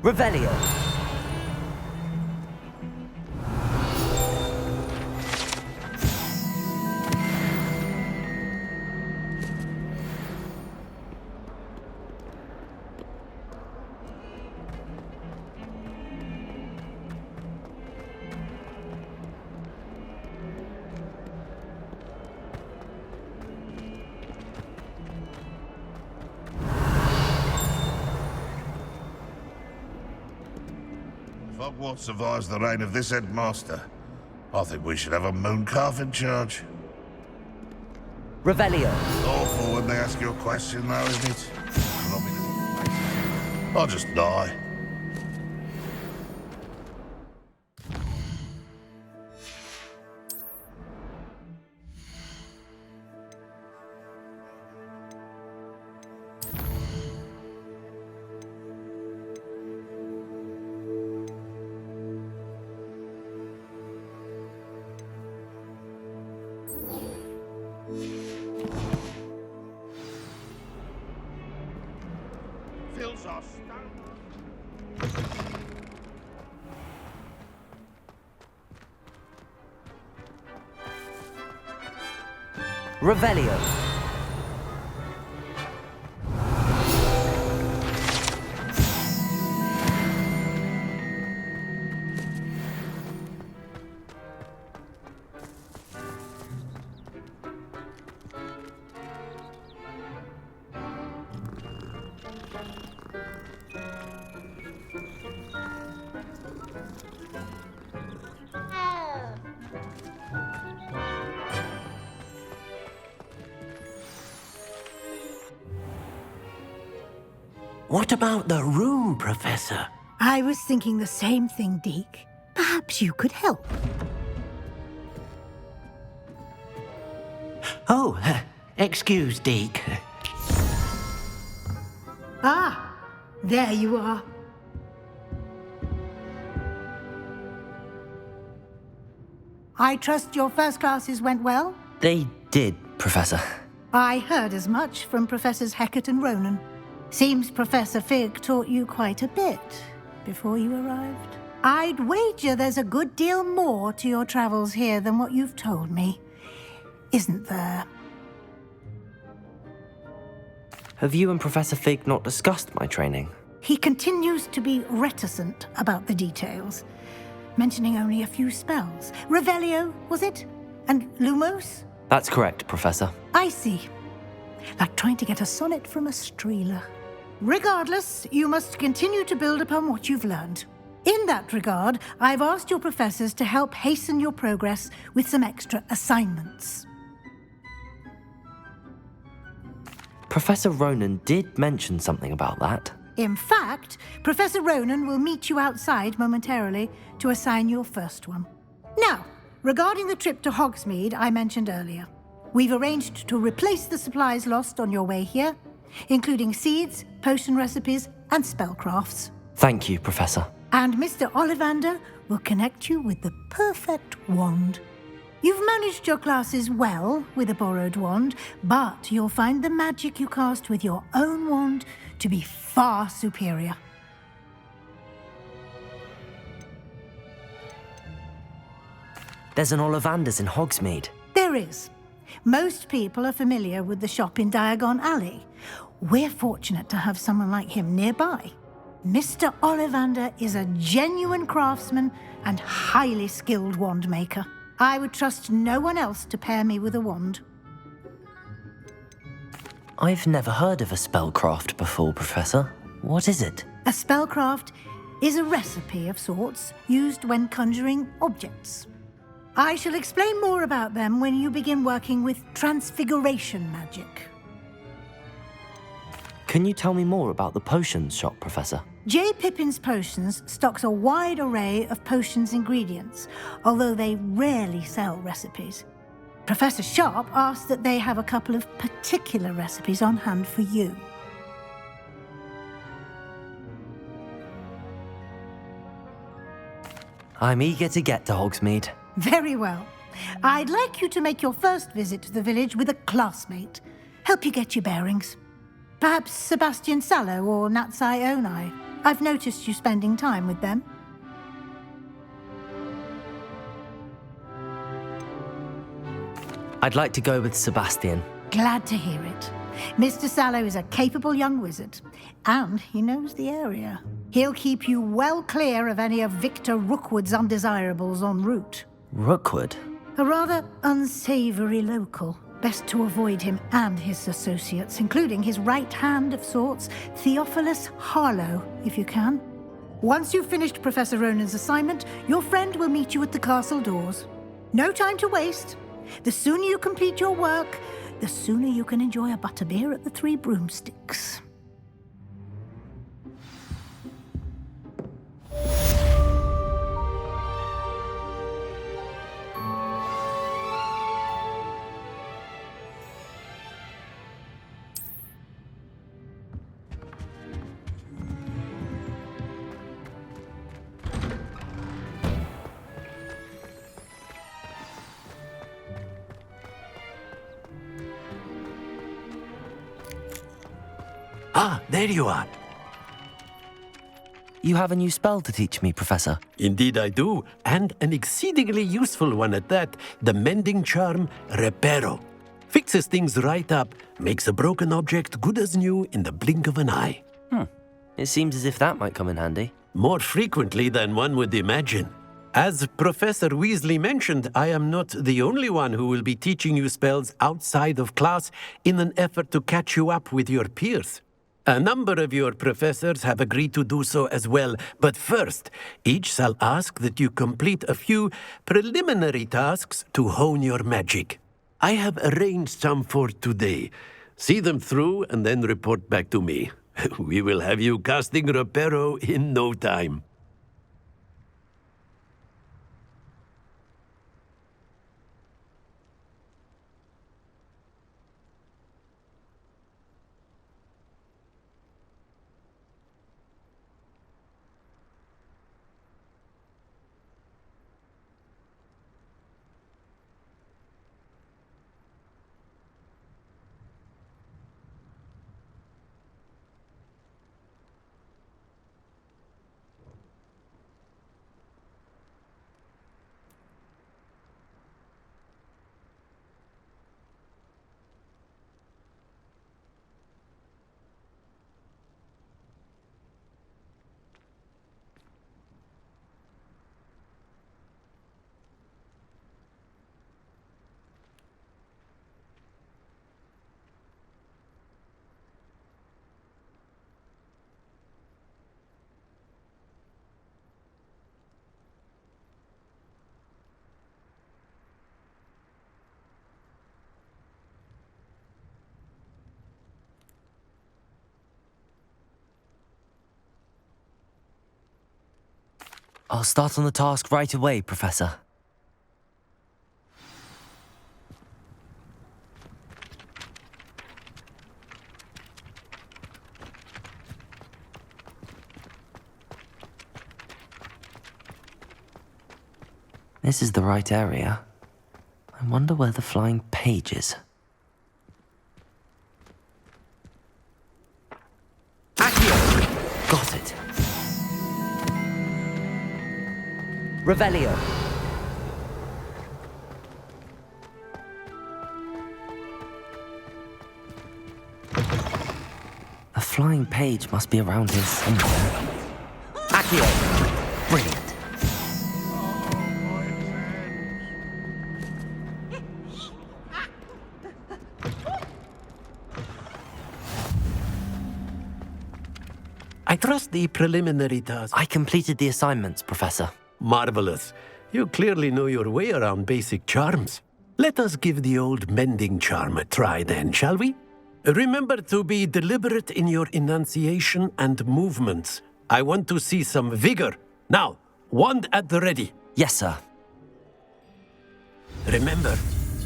Speaker 5: Revelio.
Speaker 15: Hogwarts survives the reign of this headmaster. I think we should have a mooncalf in charge.
Speaker 5: Revelio.
Speaker 15: Awful when they ask you a question, though, isn't it? I'll just die. Fills our stone.
Speaker 5: Revelio.
Speaker 6: What about the room, Professor?
Speaker 7: I was thinking the same thing, Deke. Perhaps you could help.
Speaker 6: Oh, excuse, Deke.
Speaker 7: Ah, there you are. I trust your first classes went well?
Speaker 5: They did, Professor.
Speaker 7: I heard as much from Professors Hecat and Ronan. Seems Professor Fig taught you quite a bit before you arrived. I'd wager there's a good deal more to your travels here than what you've told me. Isn't there?
Speaker 5: Have you and Professor Fig not discussed my training?
Speaker 7: He continues to be reticent about the details, mentioning only a few spells. Revelio, was it? And Lumos?
Speaker 5: That's correct, Professor.
Speaker 7: I see. Like trying to get a sonnet from a streeler. Regardless, you must continue to build upon what you've learned. In that regard, I've asked your professors to help hasten your progress with some extra assignments.
Speaker 5: Professor Ronan did mention something about that.
Speaker 7: In fact, Professor Ronan will meet you outside momentarily to assign your first one. Now, regarding the trip to Hogsmeade I mentioned earlier, we've arranged to replace the supplies lost on your way here, including seeds, potion recipes, and spellcrafts.
Speaker 5: Thank you, Professor.
Speaker 7: And Mr. Ollivander will connect you with the perfect wand. You've managed your classes well with a borrowed wand, but you'll find the magic you cast with your own wand to be far superior.
Speaker 5: There's an Ollivander's in Hogsmeade.
Speaker 7: There is. Most people are familiar with the shop in Diagon Alley. We're fortunate to have someone like him nearby. Mr. Ollivander is a genuine craftsman and highly skilled wand maker. I would trust no one else to pair me with a wand.
Speaker 5: I've never heard of a spellcraft before, Professor. What is it?
Speaker 7: A spellcraft is a recipe of sorts used when conjuring objects. I shall explain more about them when you begin working with transfiguration magic.
Speaker 5: Can you tell me more about the potions shop, Professor?
Speaker 7: J. Pippin's Potions stocks a wide array of potions ingredients, although they rarely sell recipes. Professor Sharp asked that they have a couple of particular recipes on hand for you.
Speaker 5: I'm eager to get to Hogsmeade.
Speaker 7: Very well. I'd like you to make your first visit to the village with a classmate. Help you get your bearings. Perhaps Sebastian Sallow or Natsai Onai. I've noticed you spending time with them.
Speaker 5: I'd like to go with Sebastian.
Speaker 7: Glad to hear it. Mr. Sallow is a capable young wizard, and he knows the area. He'll keep you well clear of any of Victor Rookwood's undesirables en route.
Speaker 5: Rookwood?
Speaker 7: A rather unsavory local. Best to avoid him and his associates, including his right hand of sorts, Theophilus Harlow, if you can. Once you've finished Professor Ronan's assignment, your friend will meet you at the castle doors. No time to waste. The sooner you complete your work, the sooner you can enjoy a butterbeer at the Three Broomsticks.
Speaker 13: Ah, there you are.
Speaker 5: You have a new spell to teach me, Professor.
Speaker 13: Indeed I do, and an exceedingly useful one at that. The mending charm, Reparo. Fixes things right up, makes a broken object good as new in the blink of an eye.
Speaker 5: It seems as if that might come in handy.
Speaker 13: More frequently than one would imagine. As Professor Weasley mentioned, I am not the only one who will be teaching you spells outside of class in an effort to catch you up with your peers. A number of your professors have agreed to do so as well, but first, each shall ask that you complete a few preliminary tasks to hone your magic. I have arranged some for today. See them through and then report back to me. We will have you casting Reparo in no time.
Speaker 5: I'll start on the task right away, Professor. This is the right area. I wonder where the flying page is. Accio! Got it. Revelio. A flying page must be around here somewhere. Accio! Brilliant.
Speaker 13: I trust the preliminary task.
Speaker 5: I completed the assignments, Professor.
Speaker 13: Marvelous. You clearly know your way around basic charms. Let us give the old mending charm a try then, shall we? Remember to be deliberate in your enunciation and movements. I want to see some vigor. Now, wand at the ready.
Speaker 5: Yes, sir.
Speaker 13: Remember,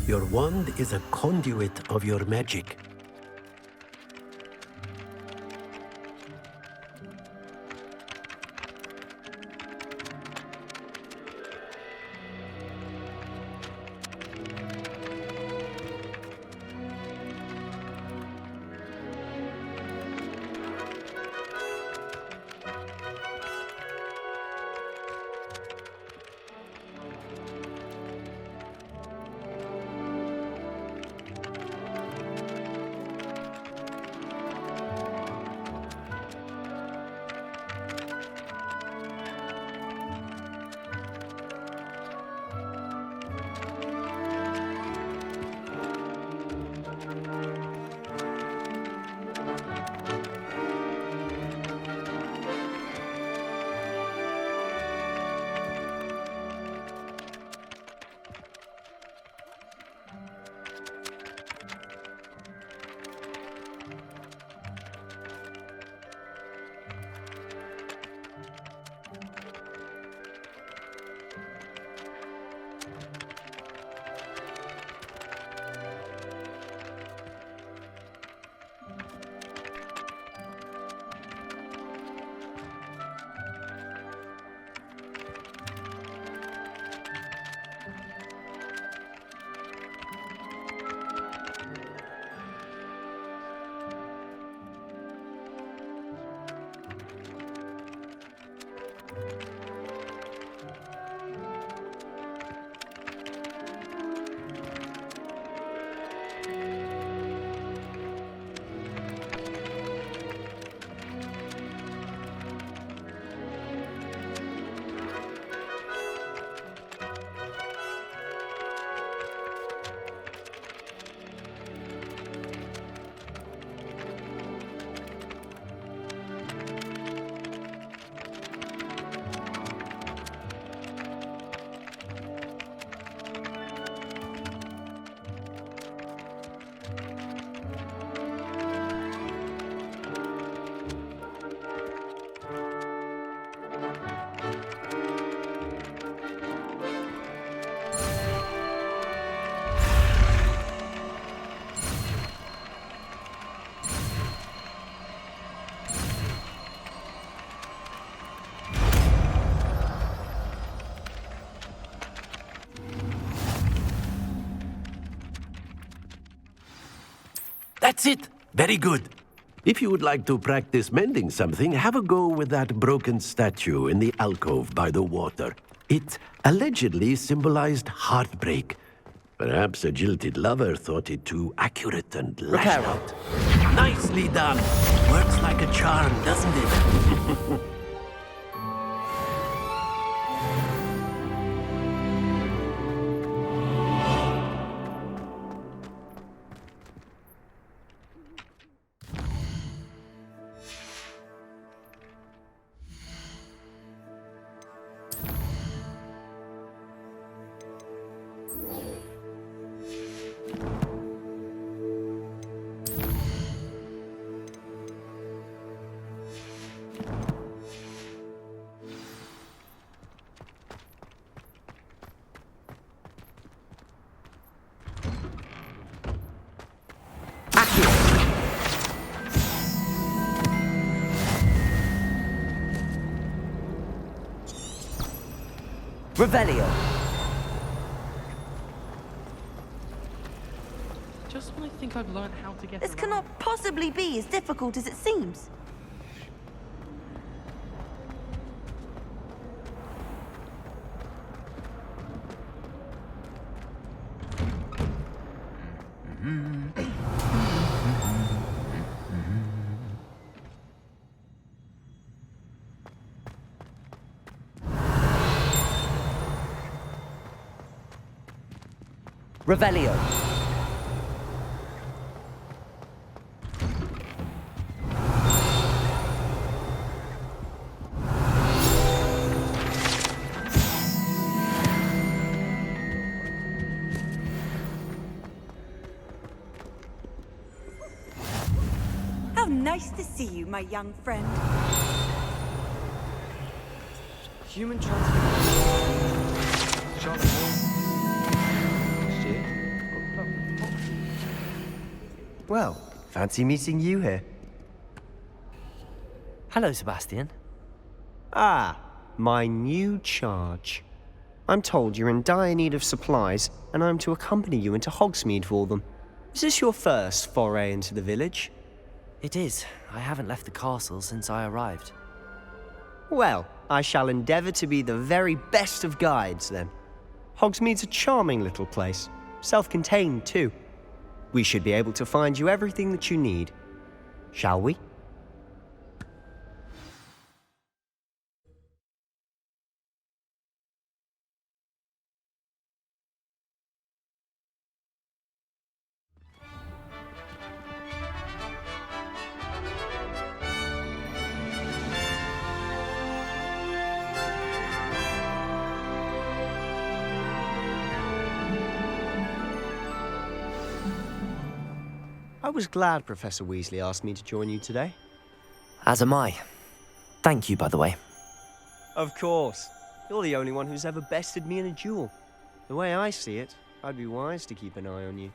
Speaker 13: your wand is a conduit of your magic. That's it. Very good. If you would like to practice mending something, have a go with that broken statue in the alcove by the water. It allegedly symbolized heartbreak. Perhaps a jilted lover thought it too accurate and lashed out. Nicely done. Works like a charm, doesn't it?
Speaker 5: Revelio.
Speaker 11: Just when I think I've learned how to get
Speaker 1: This
Speaker 11: around.
Speaker 1: cannot possibly be as difficult as it seems.
Speaker 5: Revelio.
Speaker 16: How nice to see you, my young friend.
Speaker 11: Human transfer. Charlotte.
Speaker 9: Well, fancy meeting you here.
Speaker 5: Hello, Sebastian.
Speaker 9: Ah, my new charge. I'm told you're in dire need of supplies, and I'm to accompany you into Hogsmeade for them. Is this your first foray into the village?
Speaker 5: It is. I haven't left the castle since I arrived.
Speaker 9: Well, I shall endeavour to be the very best of guides, then. Hogsmeade's a charming little place. Self-contained, too. We should be able to find you everything that you need. Shall we? I was glad Professor Weasley asked me to join you today.
Speaker 5: As am I. Thank you, by the way.
Speaker 9: Of course. You're the only one who's ever bested me in a duel. The way I see it, I'd be wise to keep an eye on you.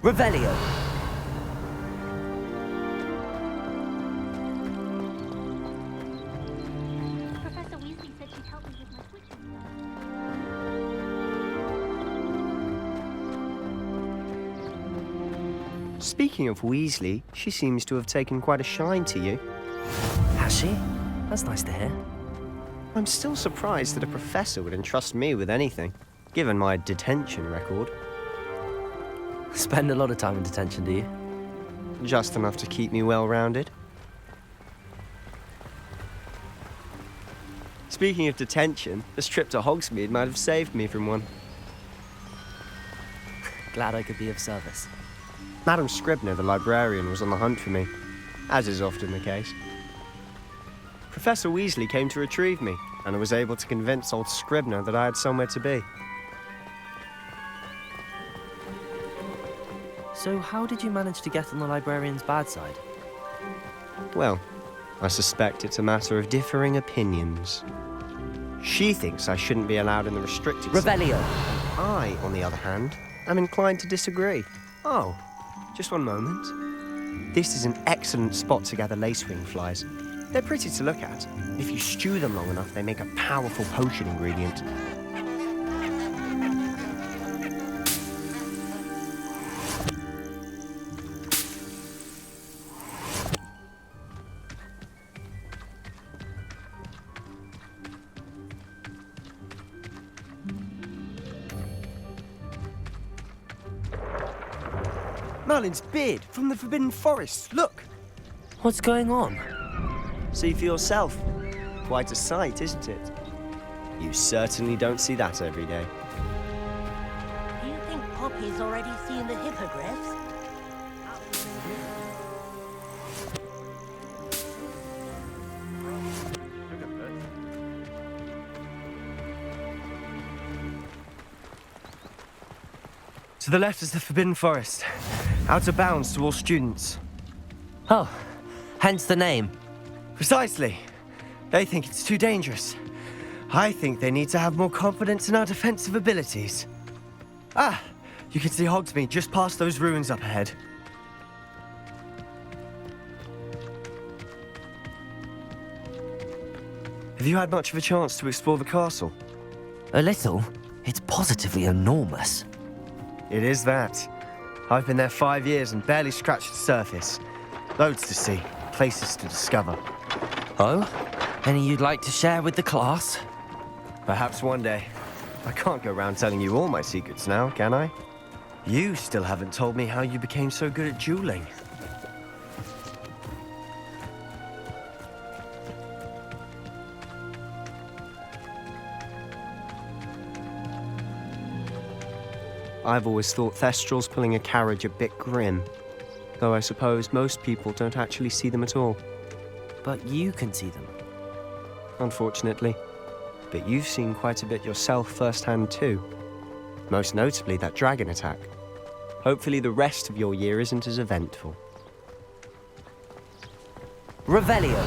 Speaker 5: Revelio.
Speaker 3: Professor Weasley said she'd help me with my quiz.
Speaker 9: Speaking of Weasley, she seems to have taken quite a shine to you.
Speaker 5: Has she? That's nice to hear.
Speaker 9: I'm still surprised that a professor would entrust me with anything, given my detention record.
Speaker 5: Spend a lot of time in detention, do you?
Speaker 9: Just enough to keep me well-rounded. Speaking of detention, this trip to Hogsmeade might have saved me from one.
Speaker 5: Glad I could be of service.
Speaker 9: Madam Scribner, the librarian, was on the hunt for me, as is often the case. Professor Weasley came to retrieve me, and I was able to convince old Scribner that I had somewhere to be.
Speaker 5: So how did you manage to get on the librarian's bad side?
Speaker 9: Well, I suspect it's a matter of differing opinions. She thinks I shouldn't be allowed in the restricted
Speaker 5: Revelio.
Speaker 9: And I, on the other hand, am inclined to disagree. Oh, just one moment. This is an excellent spot to gather lacewing flies. They're pretty to look at. If you stew them long enough, they make a powerful potion ingredient. Merlin's beard from the Forbidden Forest. Look!
Speaker 5: What's going on?
Speaker 9: See for yourself. Quite a sight, isn't it? You certainly don't see that every day.
Speaker 6: Do you think Poppy's already seen the hippogriffs?
Speaker 9: To the left is the Forbidden Forest. Out of bounds to all students.
Speaker 5: Oh, hence the name.
Speaker 9: Precisely. They think it's too dangerous. I think they need to have more confidence in our defensive abilities. Ah, you can see Hogsmeade just past those ruins up ahead. Have you had much of a chance to explore the castle?
Speaker 5: A little. It's positively enormous.
Speaker 9: It is that. I've been there 5 years and barely scratched the surface. Loads to see, places to discover.
Speaker 5: Oh? Any you'd like to share with the class?
Speaker 9: Perhaps one day. I can't go around telling you all my secrets now, can I? You still haven't told me how you became so good at dueling. I've always thought Thestrals pulling a carriage a bit grim, though I suppose most people don't actually see them at all.
Speaker 5: But you can see them.
Speaker 9: Unfortunately. But you've seen quite a bit yourself firsthand too. Most notably that dragon attack. Hopefully the rest of your year isn't as eventful.
Speaker 5: Revelio.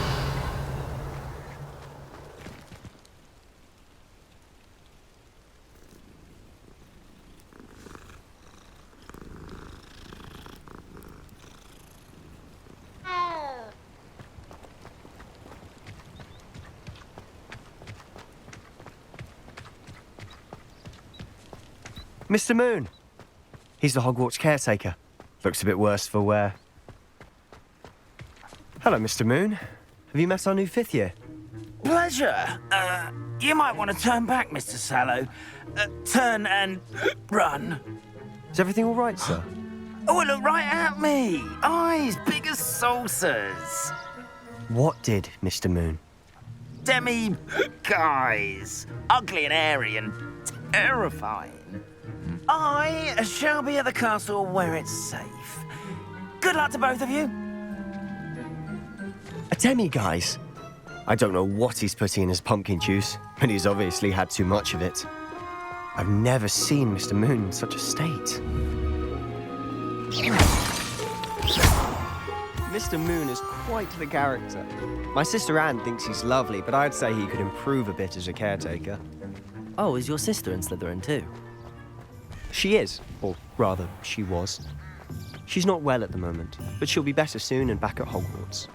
Speaker 9: Mr. Moon! He's the Hogwarts caretaker. Looks a bit worse for wear. Hello, Mr. Moon. Have you met our new 5th year?
Speaker 14: Pleasure. You might want to turn back, Mr. Sallow. Turn and run.
Speaker 9: Is everything all right, sir?
Speaker 14: Oh, look right at me. Eyes big as saucers.
Speaker 9: What did, Mr. Moon?
Speaker 14: Guys. Ugly and airy and terrifying. I shall be at the castle where it's safe. Good luck to both of you.
Speaker 9: A demi-guise? I don't know what he's putting in his pumpkin juice, but he's obviously had too much of it. I've never seen Mr. Moon in such a state. Mr. Moon is quite the character. My sister Anne thinks he's lovely, but I'd say he could improve a bit as a caretaker.
Speaker 5: Oh, is your sister in Slytherin too?
Speaker 9: She is, or rather, she was. She's not well at the moment, but she'll be better soon and back at Hogwarts.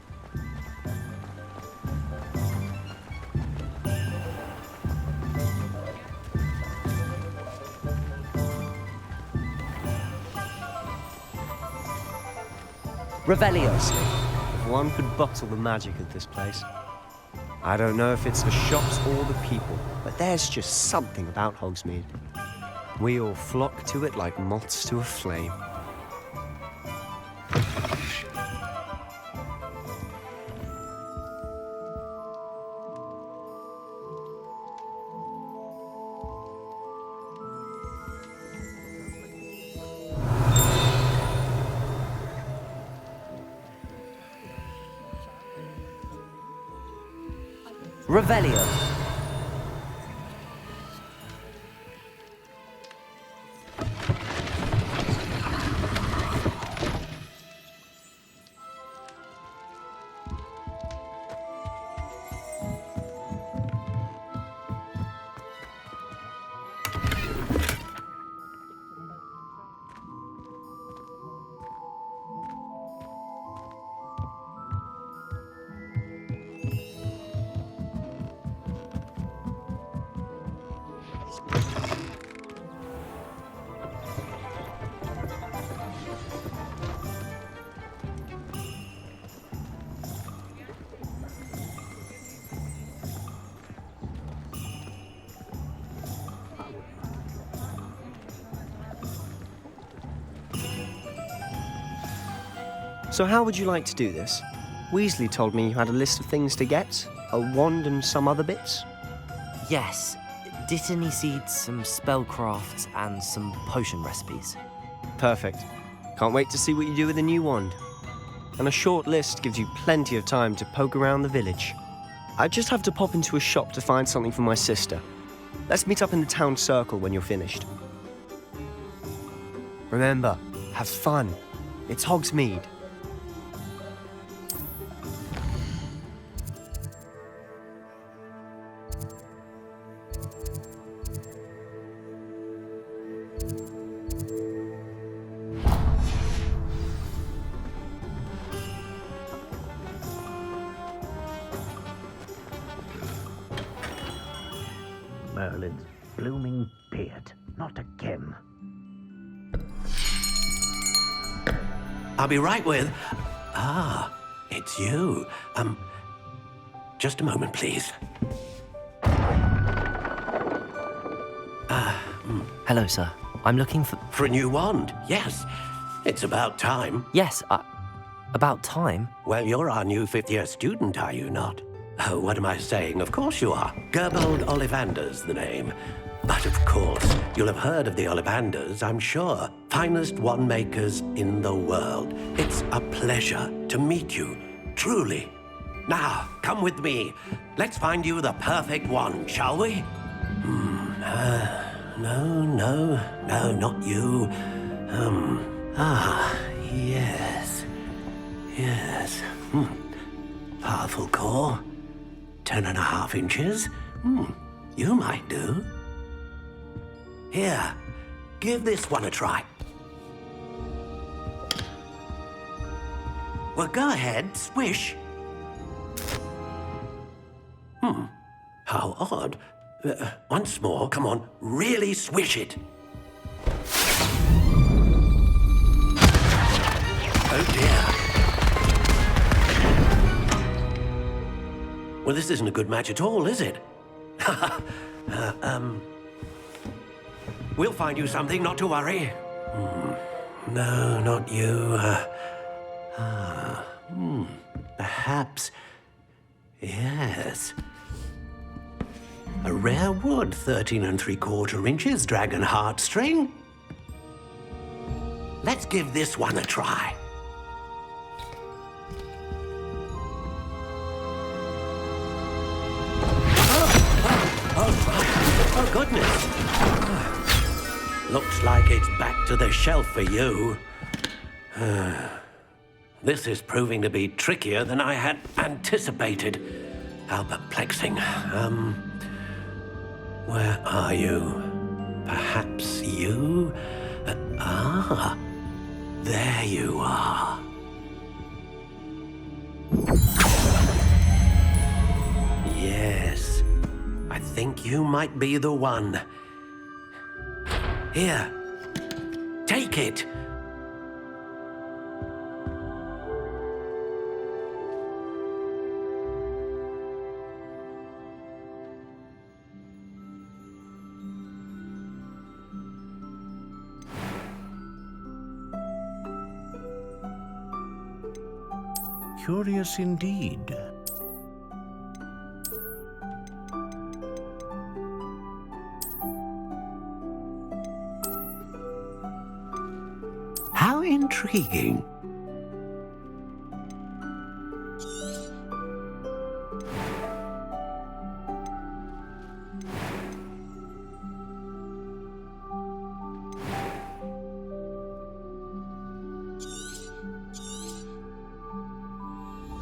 Speaker 9: Revelio. If one could bottle the magic of this place. I don't know if it's the shops or the people, but there's just something about Hogsmeade. We all flock to it like moths to a flame. Revelio. So how would you like to do this? Weasley told me you had a list of things to get, a wand and some other bits.
Speaker 5: Yes. Dittany seeds, some spellcrafts, and some potion recipes.
Speaker 9: Perfect. Can't wait to see what you do with the new wand. And a short list gives you plenty of time to poke around the village. I just have to pop into a shop to find something for my sister. Let's meet up in the town circle when you're finished. Remember, have fun. It's Hogsmeade.
Speaker 17: Merlin's blooming beard. Not again.
Speaker 13: I'll be right with... Ah, it's you. Just a moment, please.
Speaker 5: Hello, sir. I'm looking for...
Speaker 13: For a new wand, yes. It's about time.
Speaker 5: Yes, about time?
Speaker 13: Well, you're our new fifth-year student, are you not? Oh, what am I saying? Of course you are. Gerbold Ollivander's the name. But of course, you'll have heard of the Ollivanders, I'm sure. Finest wand makers in the world. It's a pleasure to meet you, truly. Now, come with me. Let's find you the perfect wand, shall we? No, not you. Yes. Powerful core. 10.5 inches. You might do. Here, give this one a try. Well, go ahead, swish. How odd. Once more, come on, really swish it. Oh dear. Well, this isn't a good match at all, is it? We'll find you something, not to worry. No, not you. Perhaps. Yes. A rare wood, 13 3/4 inches, dragon heartstring. Let's give this one a try. Oh, goodness. Looks like it's back to the shelf for you. This is proving to be trickier than I had anticipated. How perplexing. Where are you? Perhaps you? There you are. Yes, I think you might be the one. Here, take it.
Speaker 17: Curious indeed.
Speaker 13: How intriguing.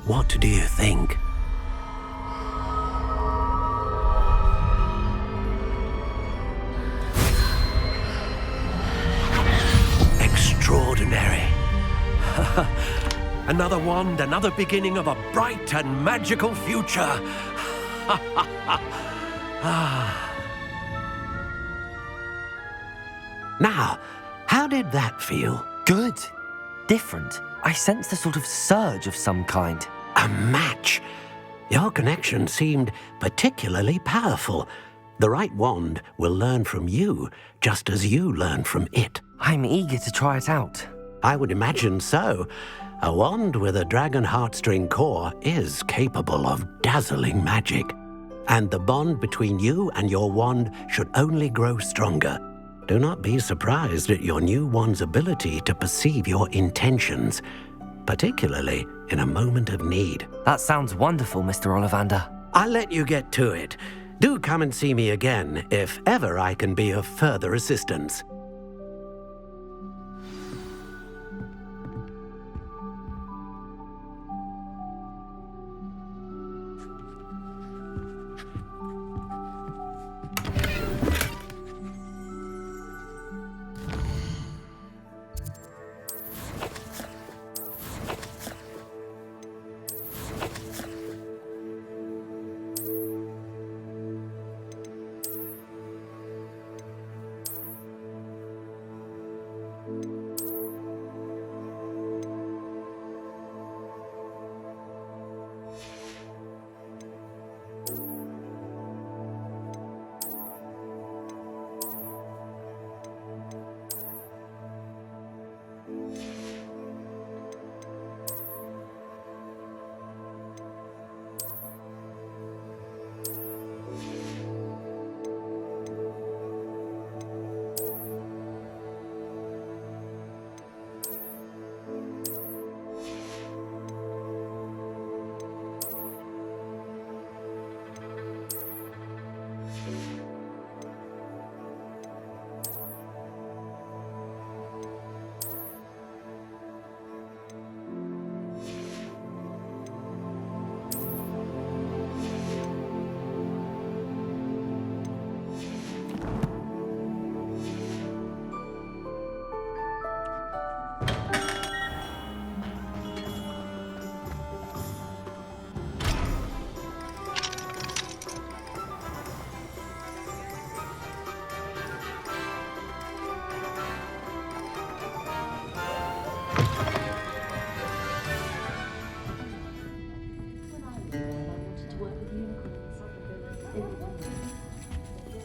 Speaker 13: What do you think? Extraordinary. Another wand, another beginning of a bright and magical future. Now, how did that feel?
Speaker 5: Good. Different. I sensed a sort of surge of some kind.
Speaker 13: A match. Your connection seemed particularly powerful. The right wand will learn from you, just as you learn from it.
Speaker 5: I'm eager to try it out.
Speaker 13: I would imagine so. A wand with a dragon heartstring core is capable of dazzling magic. And the bond between you and your wand should only grow stronger. Do not be surprised at your new wand's ability to perceive your intentions, particularly in a moment of need.
Speaker 5: That sounds wonderful, Mr. Ollivander.
Speaker 13: I'll let you get to it. Do come and see me again if ever I can be of further assistance.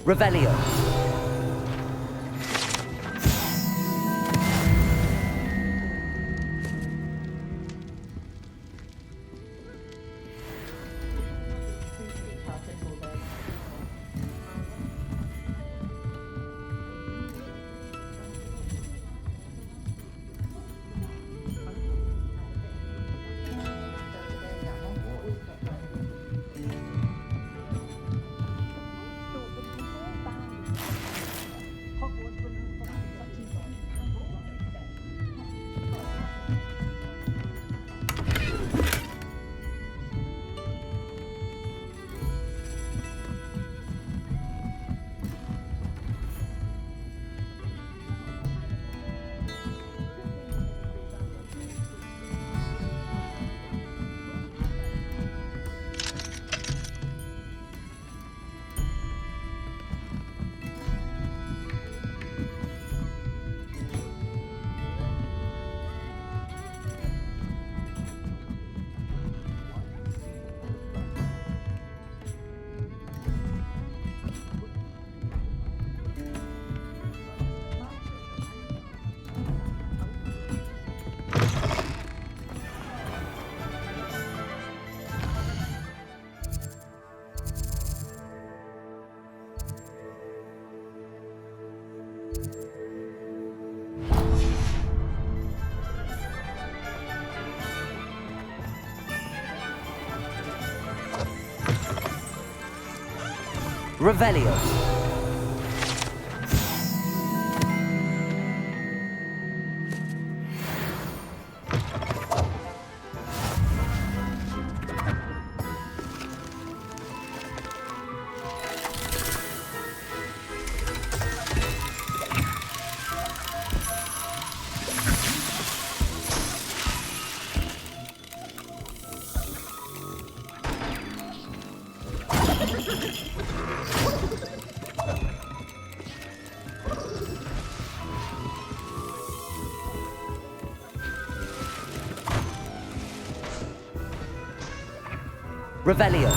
Speaker 5: Revelio. Revelio. Revelio.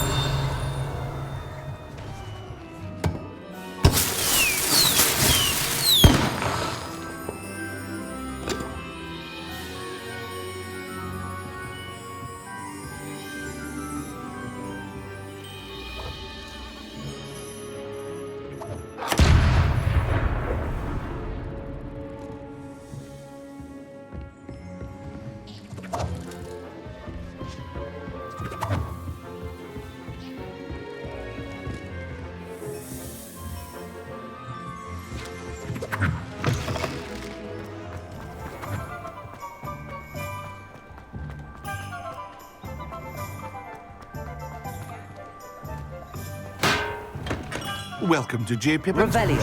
Speaker 15: Welcome to J. Pippin's
Speaker 5: Revelio.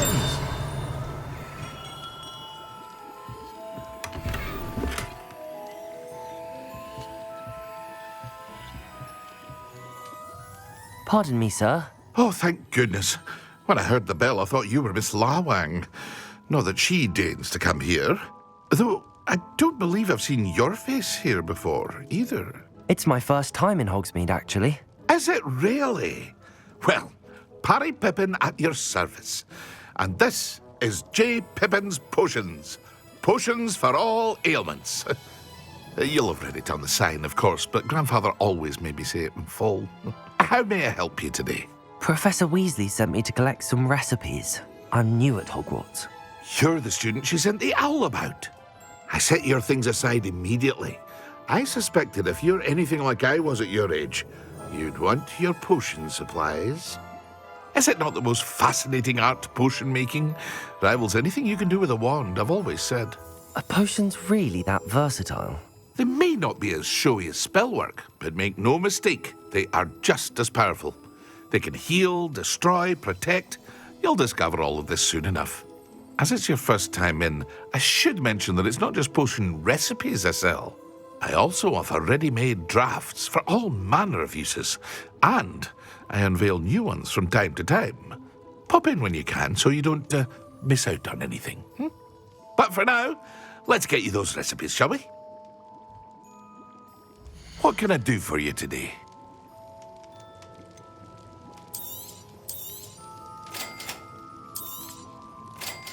Speaker 5: Pardon me, sir.
Speaker 15: Oh, thank goodness. When I heard the bell, I thought you were Miss Lawang. Not that she deigns to come here. Though I don't believe I've seen your face here before, either.
Speaker 5: It's my first time in Hogsmeade, actually.
Speaker 15: Is it really? Well, Parry Pippin at your service. And this is J. Pippin's Potions. Potions for all ailments. You'll have read it on the sign, of course, but Grandfather always made me say it in full. How may I help you today?
Speaker 5: Professor Weasley sent me to collect some recipes. I'm new at Hogwarts.
Speaker 15: You're the student she sent the owl about. I set your things aside immediately. I suspected if you're anything like I was at your age, you'd want your potion supplies. Is it not the most fascinating art, potion making? Rivals anything you can do with a wand, I've always said.
Speaker 5: Are potions really that versatile?
Speaker 15: They may not be as showy as spellwork, but make no mistake, they are just as powerful. They can heal, destroy, protect. You'll discover all of this soon enough. As it's your first time in, I should mention that it's not just potion recipes I sell. I also offer ready-made drafts for all manner of uses, and I unveil new ones from time to time. Pop in when you can so you don't miss out on anything. But for now, let's get you those recipes, shall we? What can I do for you today?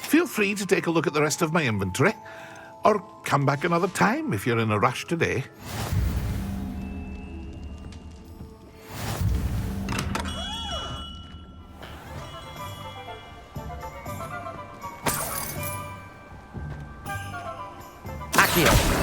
Speaker 15: Feel free to take a look at the rest of my inventory, or come back another time if you're in a rush today.
Speaker 5: Accio.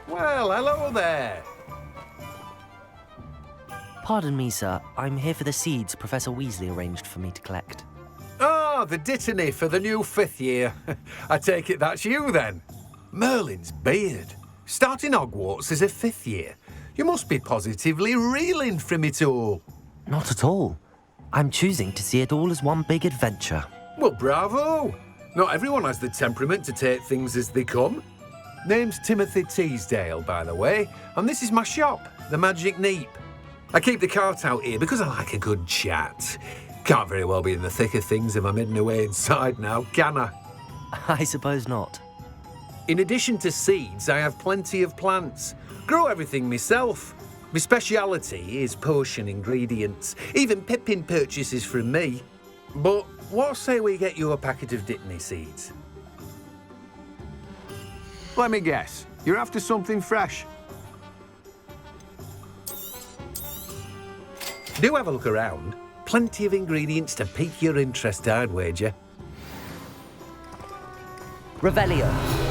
Speaker 18: Well, hello there.
Speaker 5: Pardon me, sir. I'm here for the seeds Professor Weasley arranged for me to collect.
Speaker 18: Ah, the dittany for the new 5th year. I take it that's you, then. Merlin's beard. Starting Hogwarts as a 5th year. You must be positively reeling from it all.
Speaker 5: Not at all. I'm choosing to see it all as one big adventure.
Speaker 18: Well, bravo. Not everyone has the temperament to take things as they come. Name's Timothy Teasdale, by the way, and this is my shop, the Magic Neep. I keep the cart out here because I like a good chat. Can't very well be in the thick of things if I'm hidden away inside now, can I?
Speaker 5: I suppose not.
Speaker 18: In addition to seeds, I have plenty of plants. Grow everything myself. My speciality is potion ingredients. Even Pippin purchases from me. But what say we get you a packet of Dittany seeds?
Speaker 19: Let me guess. You're after something fresh.
Speaker 18: Do have a look around. Plenty of ingredients to pique your interest, I'd wager.
Speaker 5: Revelio.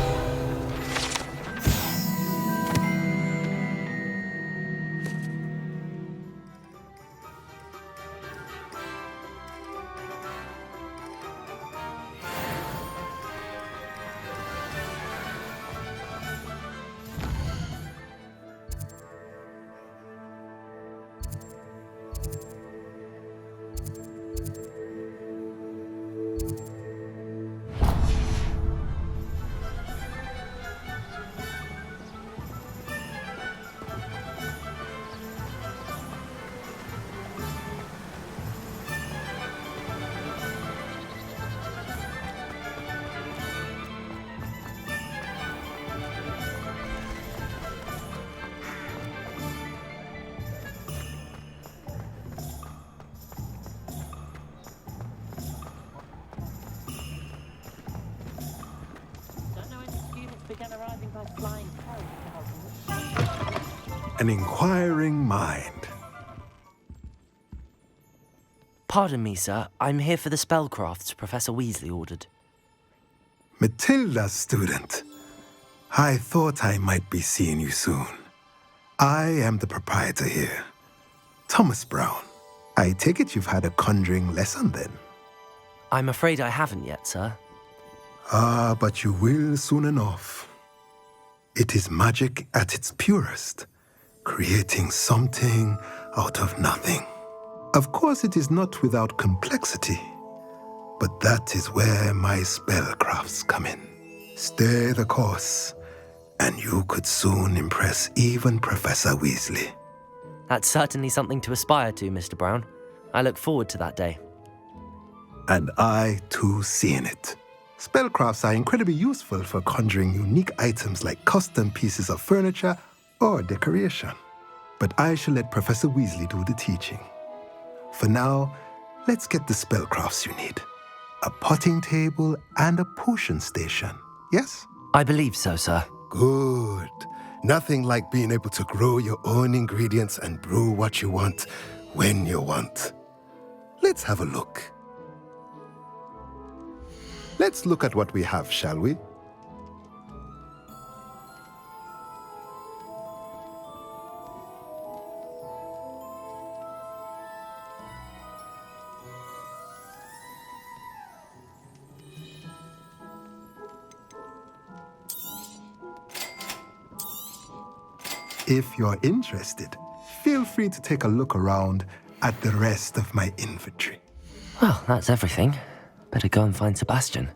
Speaker 20: An inquiring mind.
Speaker 5: Pardon me, sir. I'm here for the spellcrafts Professor Weasley ordered.
Speaker 20: Matilda's student. I thought I might be seeing you soon. I am the proprietor here, Thomas Brown. I take it you've had a conjuring lesson then?
Speaker 5: I'm afraid I haven't yet, sir.
Speaker 20: Ah, but you will soon enough. It is magic at its purest, creating something out of nothing. Of course, it is not without complexity, but that is where my spellcrafts come in. Stay the course, and you could soon impress even Professor Weasley.
Speaker 5: That's certainly something to aspire to, Mr. Brown. I look forward to that day.
Speaker 20: And I, too, seeing it. Spellcrafts are incredibly useful for conjuring unique items like custom pieces of furniture or decoration. But I shall let Professor Weasley do the teaching. For now, let's get the spellcrafts you need. A potting table and a potion station, yes?
Speaker 5: I believe so, sir.
Speaker 20: Good. Nothing like being able to grow your own ingredients and brew what you want when you want. Let's have a look. Let's look at what we have, shall we? If you're interested, feel free to take a look around at the rest of my inventory.
Speaker 5: Well, that's everything. Better go and find Sebastian.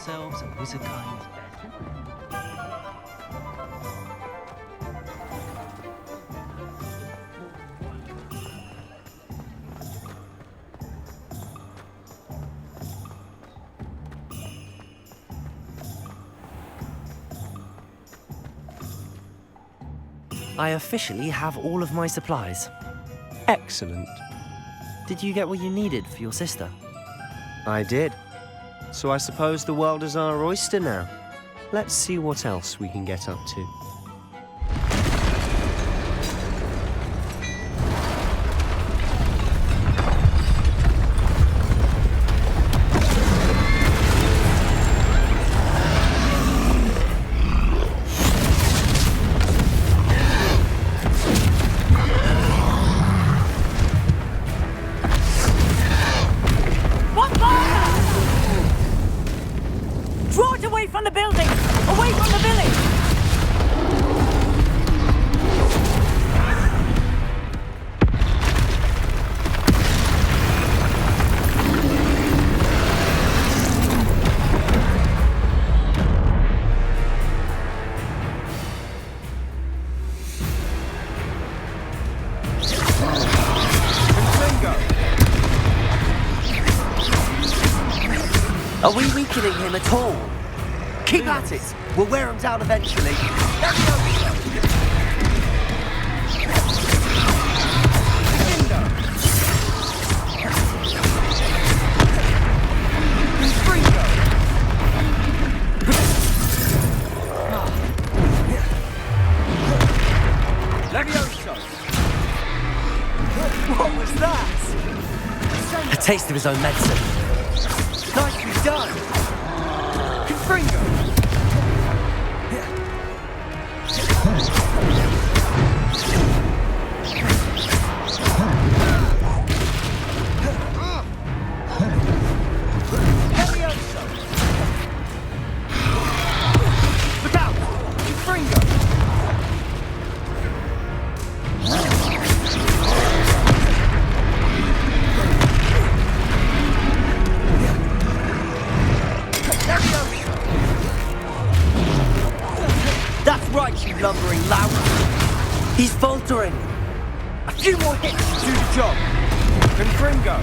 Speaker 5: yourselves a wizard kind. I officially have all of my supplies.
Speaker 9: Excellent.
Speaker 5: Did you get what you needed for your sister?
Speaker 9: I did. So I suppose the world is our oyster now. Let's see what else we can get up to.
Speaker 16: Draw it away from the building! Away from the village!
Speaker 5: Are we weakening him at all? Keep at it! We'll wear him down eventually.
Speaker 16: What was that?
Speaker 5: A taste of his own medicine.
Speaker 16: Nicely done! Confringo! Look out! Confringo! That's right, you lumbering lout! He's faltering! A few more hits to do the job! Confringo!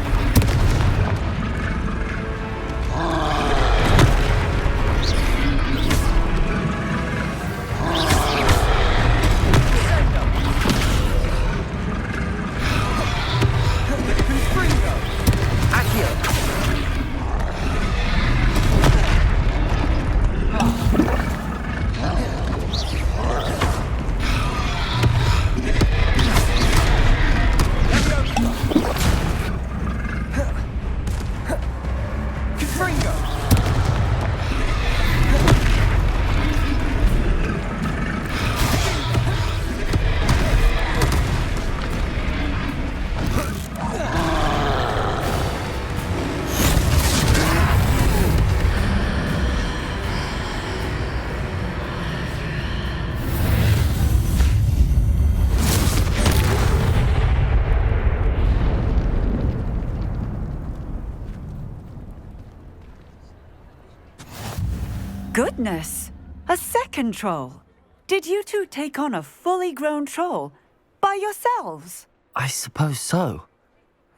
Speaker 21: Goodness! A second troll! Did you two take on a fully grown troll by yourselves?
Speaker 5: I suppose so.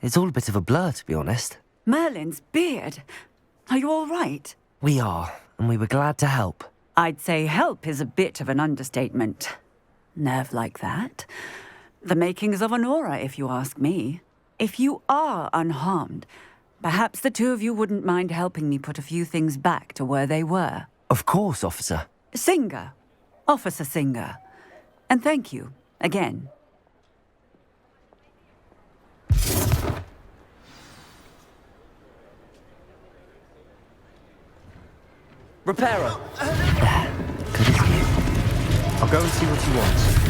Speaker 5: It's all a bit of a blur, to be honest.
Speaker 21: Merlin's beard. Are you all right?
Speaker 5: We are, and we were glad to help.
Speaker 21: I'd say help is a bit of an understatement. Nerve like that. The makings of an aura, if you ask me. If you are unharmed, perhaps the two of you wouldn't mind helping me put a few things back to where they were.
Speaker 5: Of course, officer.
Speaker 21: Singer. Officer Singer. And thank you, again.
Speaker 5: Repairer!
Speaker 9: I'll go and see what he wants.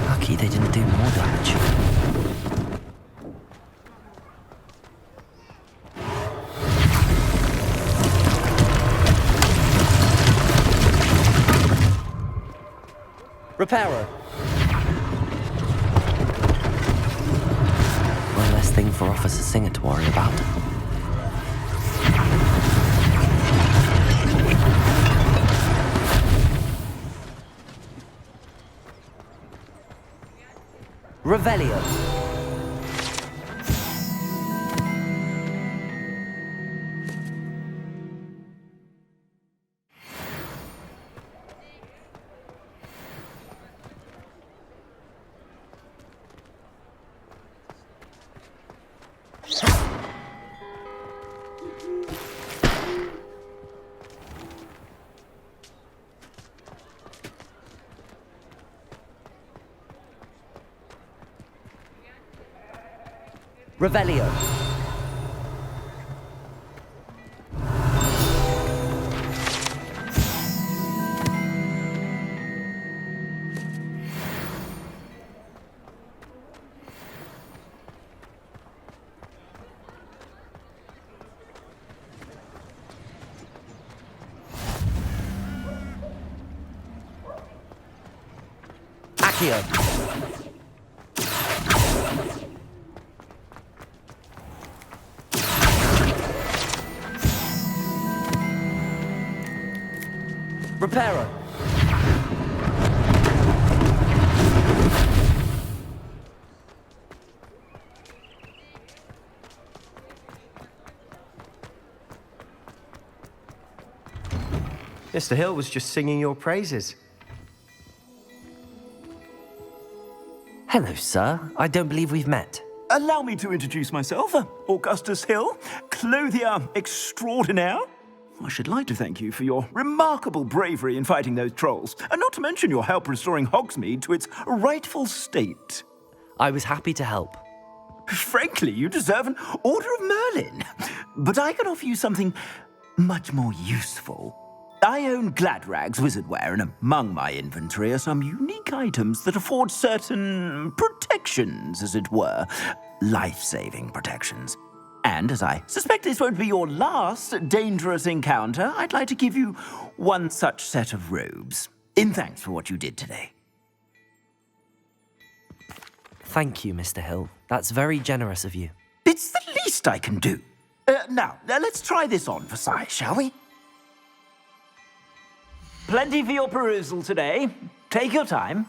Speaker 5: Lucky they didn't do more damage.
Speaker 16: Reparo.
Speaker 5: One less thing for Officer Singer to worry about.
Speaker 16: Revelio. Revelio. Accio. Reparo.
Speaker 9: Mr. Hill was just singing your praises.
Speaker 5: Hello, sir. I don't believe we've met.
Speaker 14: Allow me to introduce myself, Augustus Hill, clothier extraordinaire. I should like to thank you for your remarkable bravery in fighting those trolls, and not to mention your help restoring Hogsmeade to its rightful state.
Speaker 5: I was happy to help.
Speaker 14: Frankly, you deserve an Order of Merlin. But I can offer you something much more useful. I own Gladrag's wizardware, and among my inventory are some unique items that afford certain protections, as it were. Life-saving protections. And as I suspect this won't be your last dangerous encounter, I'd like to give you one such set of robes, in thanks for what you did today.
Speaker 5: Thank you, Mr. Hill. That's very generous of you.
Speaker 14: It's the least I can do. Now, let's try this on for size, shall we? Plenty for your perusal today. Take your time.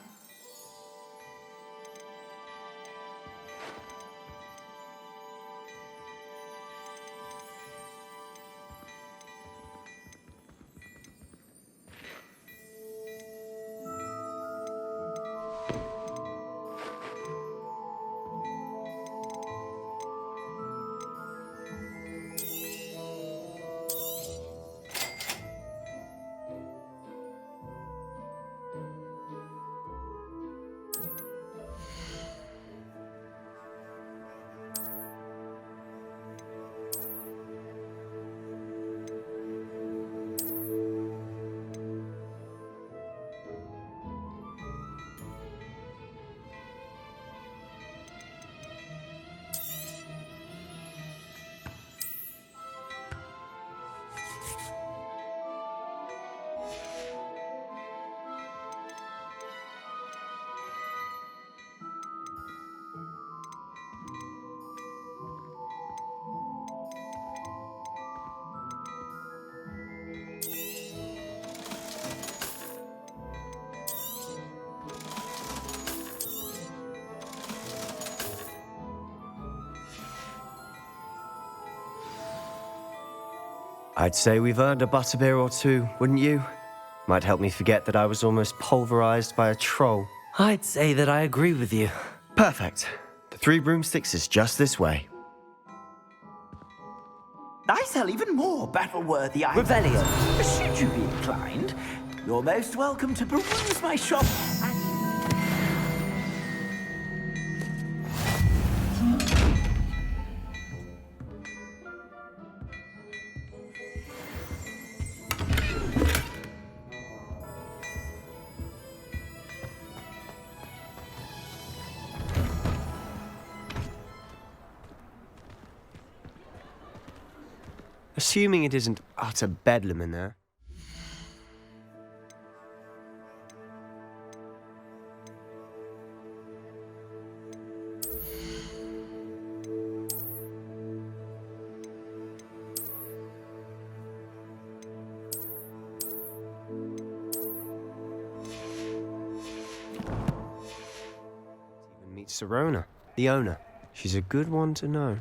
Speaker 9: I'd say we've earned a butterbeer or two, wouldn't you? Might help me forget that I was almost pulverized by a troll.
Speaker 5: I'd say that I agree with you.
Speaker 9: Perfect. The 3 broomsticks is just this way.
Speaker 14: I sell even more battle-worthy items. Revelio. Should you be inclined, you're most welcome to peruse my shop.
Speaker 9: Assuming it isn't utter bedlam in there. Sirona, the owner. She's a good one to know.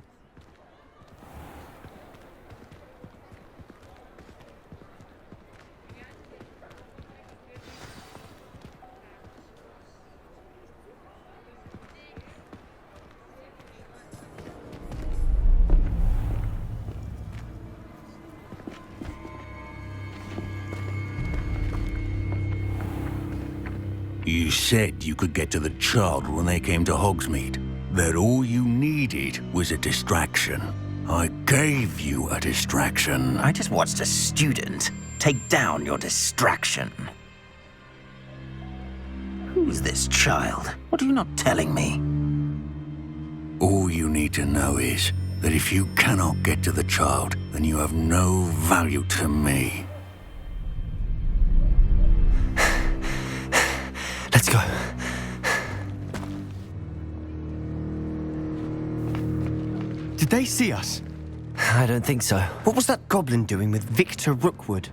Speaker 17: You said you could get to the child when they came to Hogsmeade. That all you needed was a distraction. I gave you a distraction.
Speaker 14: I just watched a student take down your distraction. Who's this child? What are you not telling me?
Speaker 17: All you need to know is that if you cannot get to the child, then you have no value to me.
Speaker 5: Let's go.
Speaker 9: Did they see us?
Speaker 5: I don't think so.
Speaker 9: What was that goblin doing with Victor Rookwood?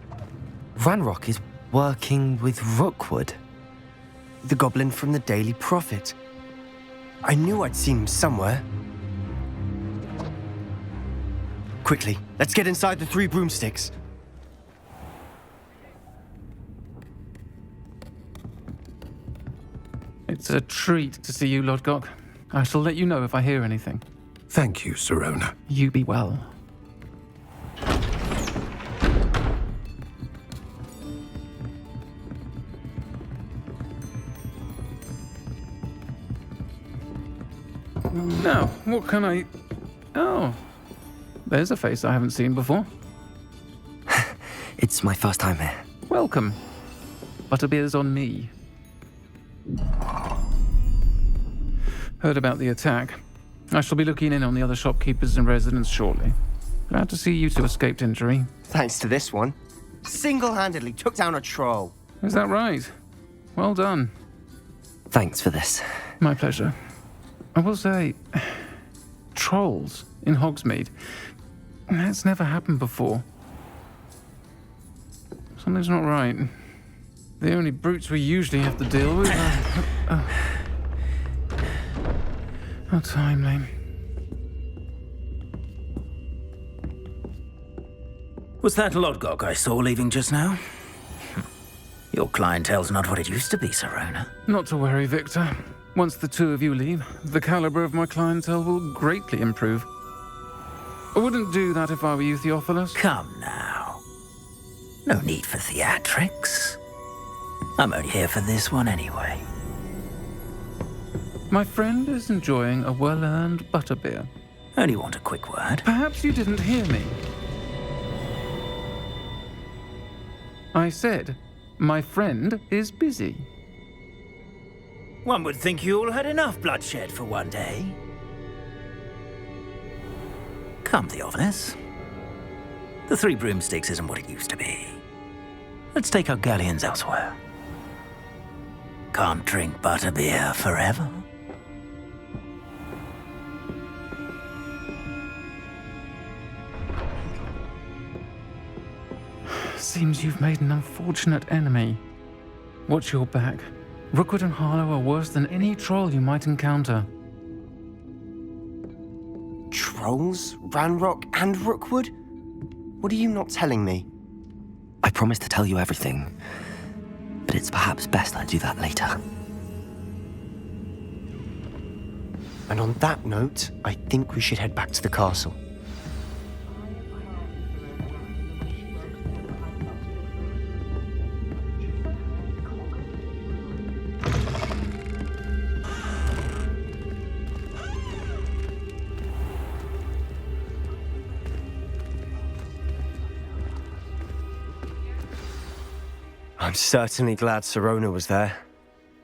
Speaker 5: Ranrock is working with Rookwood.
Speaker 9: The goblin from the Daily Prophet. I knew I'd seen him somewhere. Quickly, let's get inside the 3 broomsticks.
Speaker 8: It's a treat to see you, Lodgok. I shall let you know if I hear anything.
Speaker 18: Thank you, Sirona.
Speaker 8: You be well. Now, what can I... Oh, there's a face I haven't seen before.
Speaker 5: It's my first time here.
Speaker 8: Welcome. Butterbeer's on me. Heard about the attack. I shall be looking in on the other shopkeepers and residents shortly. Glad to see you two escaped injury.
Speaker 9: Thanks to this one. Single-handedly took down a troll.
Speaker 8: Is that right? Well done.
Speaker 5: Thanks for this.
Speaker 8: My pleasure. I will say, trolls in Hogsmeade. That's never happened before. Something's not right. The only brutes we usually have to deal with are... How timely.
Speaker 14: Was that Lodgok I saw leaving just now? Your clientele's not what it used to be, Sirona.
Speaker 8: Not to worry, Victor. Once the two of you leave, the caliber of my clientele will greatly improve. I wouldn't do that if I were you, Theophilus.
Speaker 14: Come now. No need for theatrics. I'm only here for this one anyway.
Speaker 8: My friend is enjoying a well-earned butterbeer.
Speaker 14: Only want a quick word.
Speaker 8: Perhaps you didn't hear me. I said, my friend is busy.
Speaker 14: One would think you all had enough bloodshed for one day. Come, Theophilus. The 3 broomsticks isn't what it used to be. Let's take our galleons elsewhere. Can't drink butterbeer forever.
Speaker 8: Seems you've made an unfortunate enemy. Watch your back. Rookwood and Harlow are worse than any troll you might encounter.
Speaker 9: Trolls? Ranrock and Rookwood? What are you not telling me?
Speaker 5: I promised to tell you everything, but it's perhaps best I do that later.
Speaker 9: And on that note, I think we should head back to the castle. I'm certainly glad Sirona was there.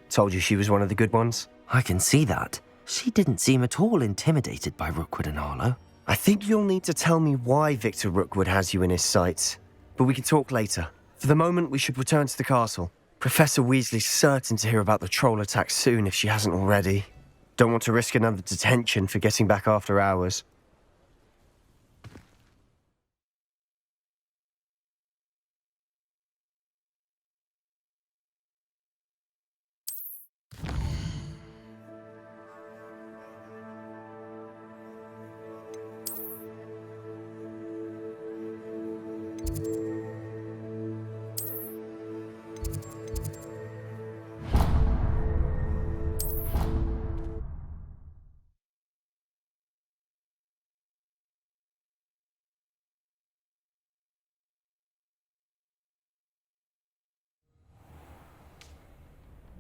Speaker 9: Told you she was one of the good ones.
Speaker 5: I can see that. She didn't seem at all intimidated by Rookwood and Harlow.
Speaker 9: I think you'll need to tell me why Victor Rookwood has you in his sights. But we can talk later. For the moment, we should return to the castle. Professor Weasley's certain to hear about the troll attack soon if she hasn't already. Don't want to risk another detention for getting back after hours.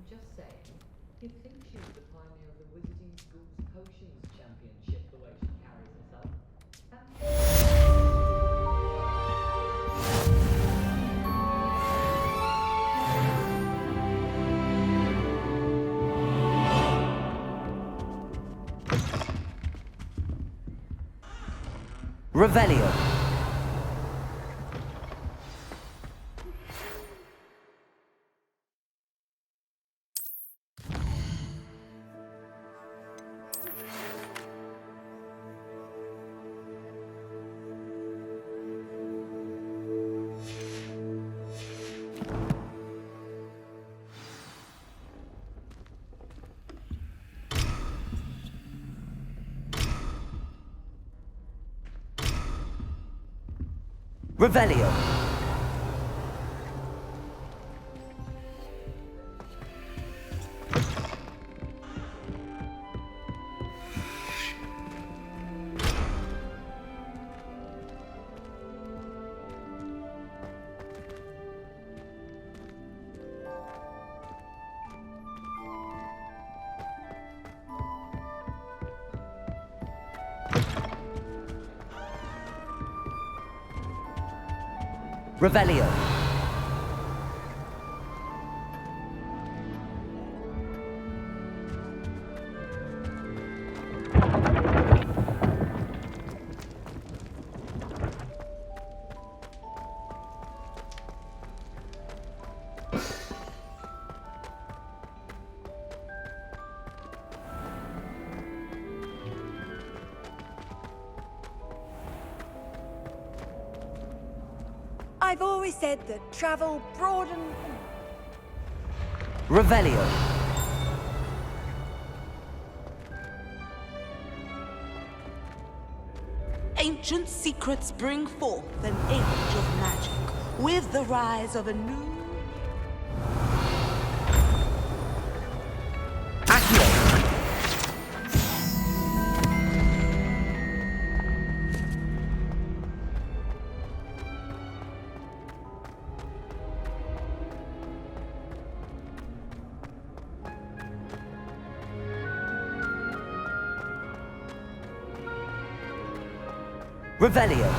Speaker 4: Just saying, you'd think she was the pioneer of the Wizarding School's Potions Championship, the way she carries herself.
Speaker 16: Revelio. Revelio. Revelio.
Speaker 22: I've always said that travel broadens.
Speaker 16: Revelio.
Speaker 23: Ancient secrets bring forth an age of magic with the rise of a new...
Speaker 16: Revelio.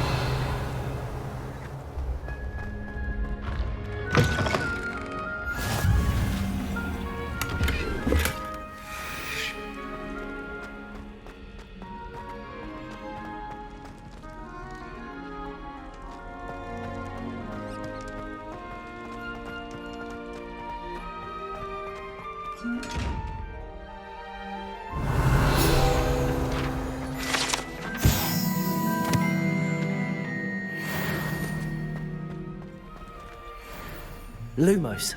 Speaker 16: Lumos.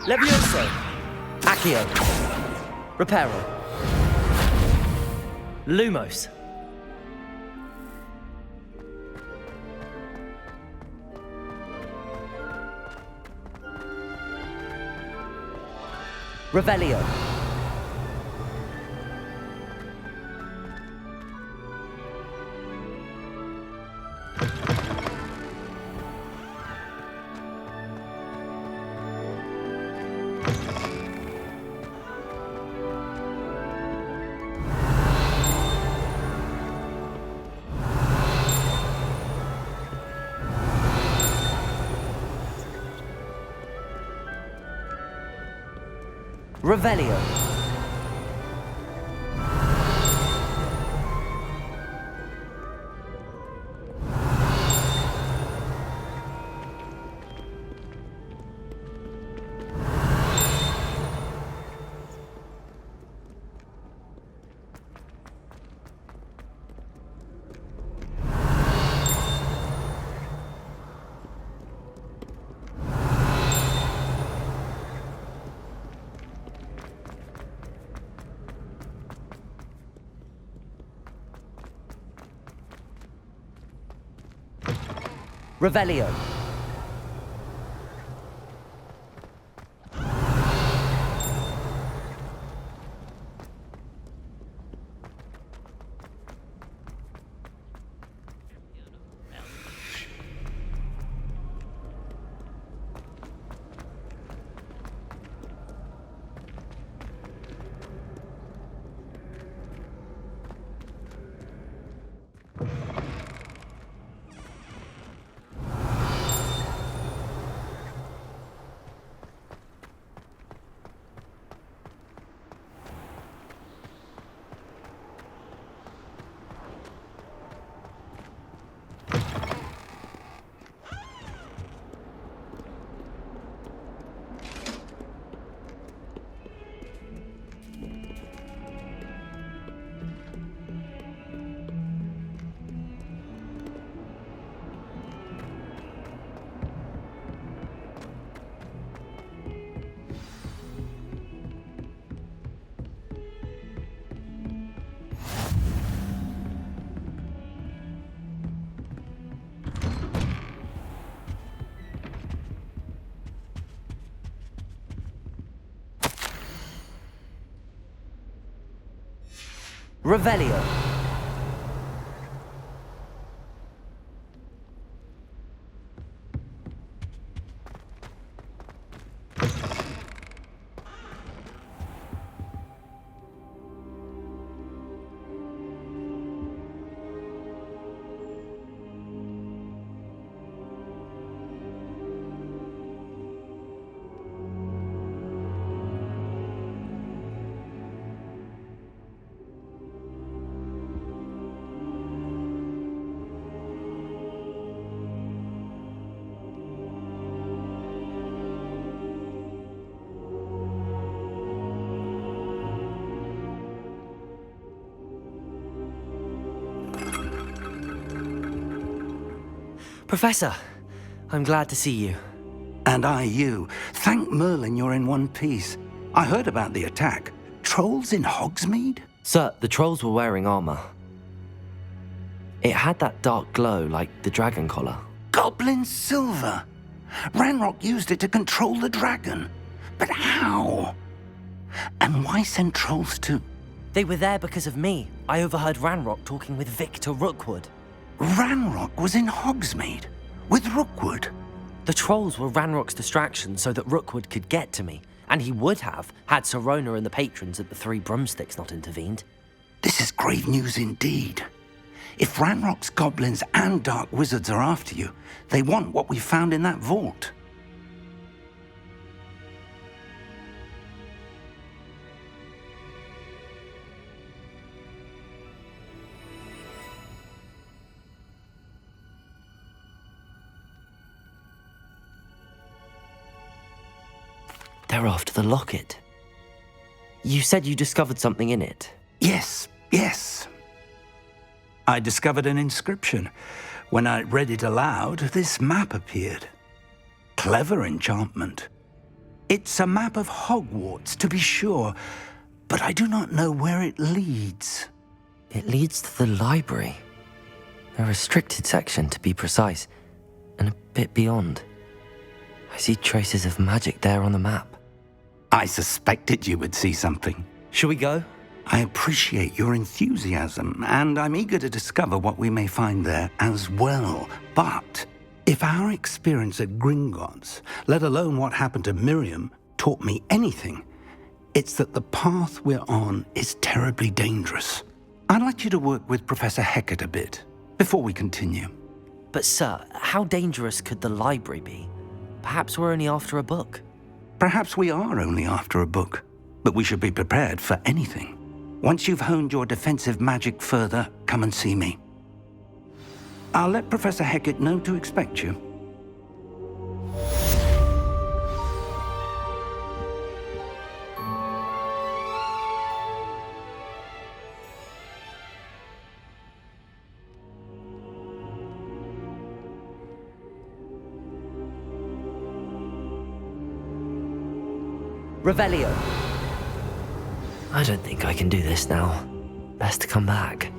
Speaker 16: Levioso. Accio. Reparo. Lumos. Revelio. Revelio.
Speaker 5: Revelio. Revelio. Professor, I'm glad to see you.
Speaker 17: And I you. Thank Merlin you're in one piece. I heard about the attack. Trolls in Hogsmeade?
Speaker 5: Sir, the trolls were wearing armor. It had that dark glow like the dragon collar.
Speaker 17: Goblin silver! Ranrock used it to control the dragon. But how? And why send trolls to...
Speaker 5: They were there because of me. I overheard Ranrock talking with Victor Rookwood.
Speaker 17: Ranrock was in Hogsmeade? With Rookwood?
Speaker 5: The trolls were Ranrock's distraction so that Rookwood could get to me. And he would have, had Sirona and the patrons at the Three Broomsticks not intervened.
Speaker 17: This is grave news indeed. If Ranrock's goblins and dark wizards are after you, they want what we found in that vault.
Speaker 5: They're after the locket. You said you discovered something in it.
Speaker 17: Yes. I discovered an inscription. When I read it aloud, this map appeared. Clever enchantment. It's a map of Hogwarts, to be sure, but I do not know where it leads.
Speaker 5: It leads to the library. A restricted section, to be precise, and a bit beyond. I see traces of magic there on the map.
Speaker 17: I suspected you would see something.
Speaker 5: Shall we go?
Speaker 17: I appreciate your enthusiasm, and I'm eager to discover what we may find there as well. But if our experience at Gringotts, let alone what happened to Miriam, taught me anything, it's that the path we're on is terribly dangerous. I'd like you to work with Professor Hecat a bit before we continue.
Speaker 5: But sir, how dangerous could the library be? Perhaps we're only after a book.
Speaker 17: Perhaps we are only after a book, but we should be prepared for anything. Once you've honed your defensive magic further, come and see me. I'll let Professor Hecat know to expect you.
Speaker 5: Revelio. I don't think I can do this now. Best to come back.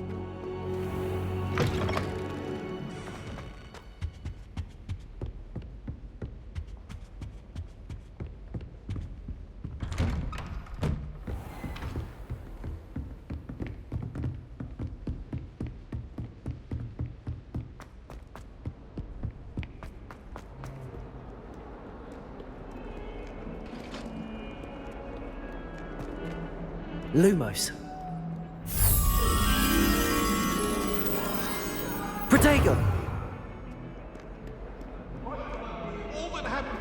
Speaker 16: Lumos. Protego!
Speaker 15: All that happened.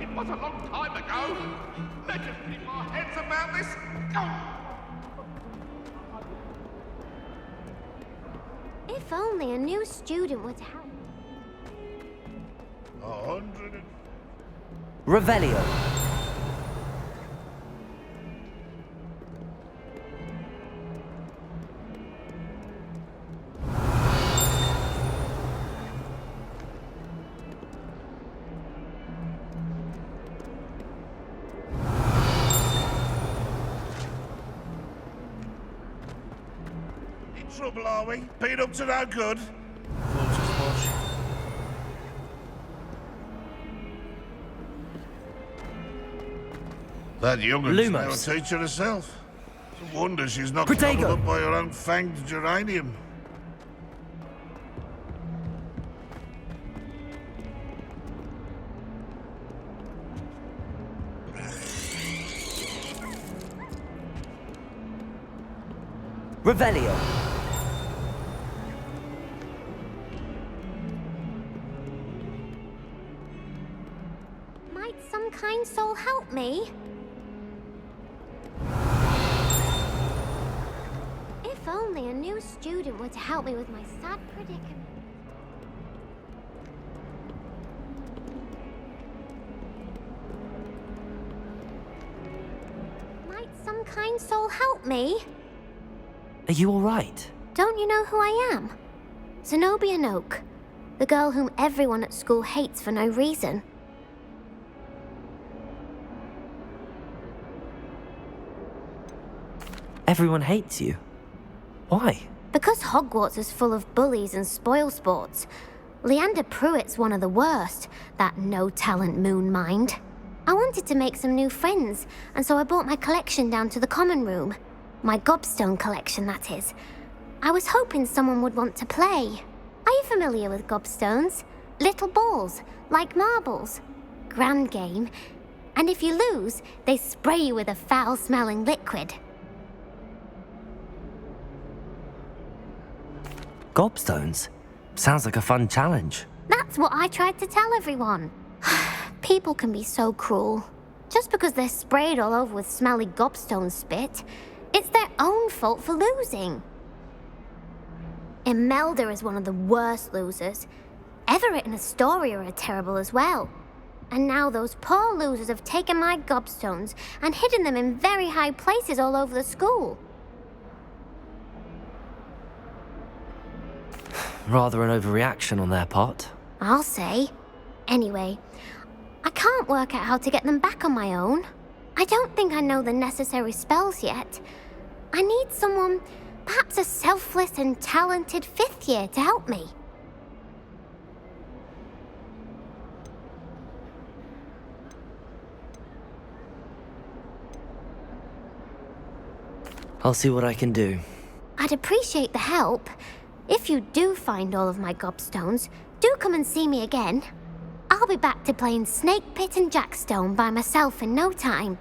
Speaker 15: It was a long time ago. Let us keep our heads about this.
Speaker 2: If only a new student would help.
Speaker 15: 100.
Speaker 16: Revelio.
Speaker 15: In trouble, are we? Been up to no good? That young'un's now a teacher herself. It's a wonder she's not gobbled up by her own fanged geranium.
Speaker 16: Revelio.
Speaker 2: Might some kind soul help me? If only a new student were to help me with my sad predicament. Might some kind soul help me?
Speaker 5: Are you alright?
Speaker 2: Don't you know who I am? Zenobia Noak, the girl whom everyone at school hates for no reason.
Speaker 5: Everyone hates you. Why?
Speaker 2: Because Hogwarts is full of bullies and spoilsports. Leander Pruitt's one of the worst, that no-talent moon mind. I wanted to make some new friends, and so I brought my collection down to the common room. My gobstone collection, that is. I was hoping someone would want to play. Are you familiar with gobstones? Little balls, like marbles. Grand game. And if you lose, they spray you with a foul-smelling liquid.
Speaker 5: Gobstones? Sounds like a fun challenge.
Speaker 2: That's what I tried to tell everyone. People can be so cruel. Just because they're sprayed all over with smelly gobstone spit, it's their own fault for losing. Imelda is one of the worst losers. Everett and Astoria are terrible as well. And now those poor losers have taken my gobstones and hidden them in very high places all over the school.
Speaker 5: Rather an overreaction on their part.
Speaker 2: I'll say. Anyway, I can't work out how to get them back on my own. I don't think I know the necessary spells yet. I need someone, perhaps a selfless and talented fifth year to help me.
Speaker 5: I'll see what I can do.
Speaker 2: I'd appreciate the help. If you do find all of my gobstones, do come and see me again. I'll be back to playing Snake Pit and Jackstone by myself in no time.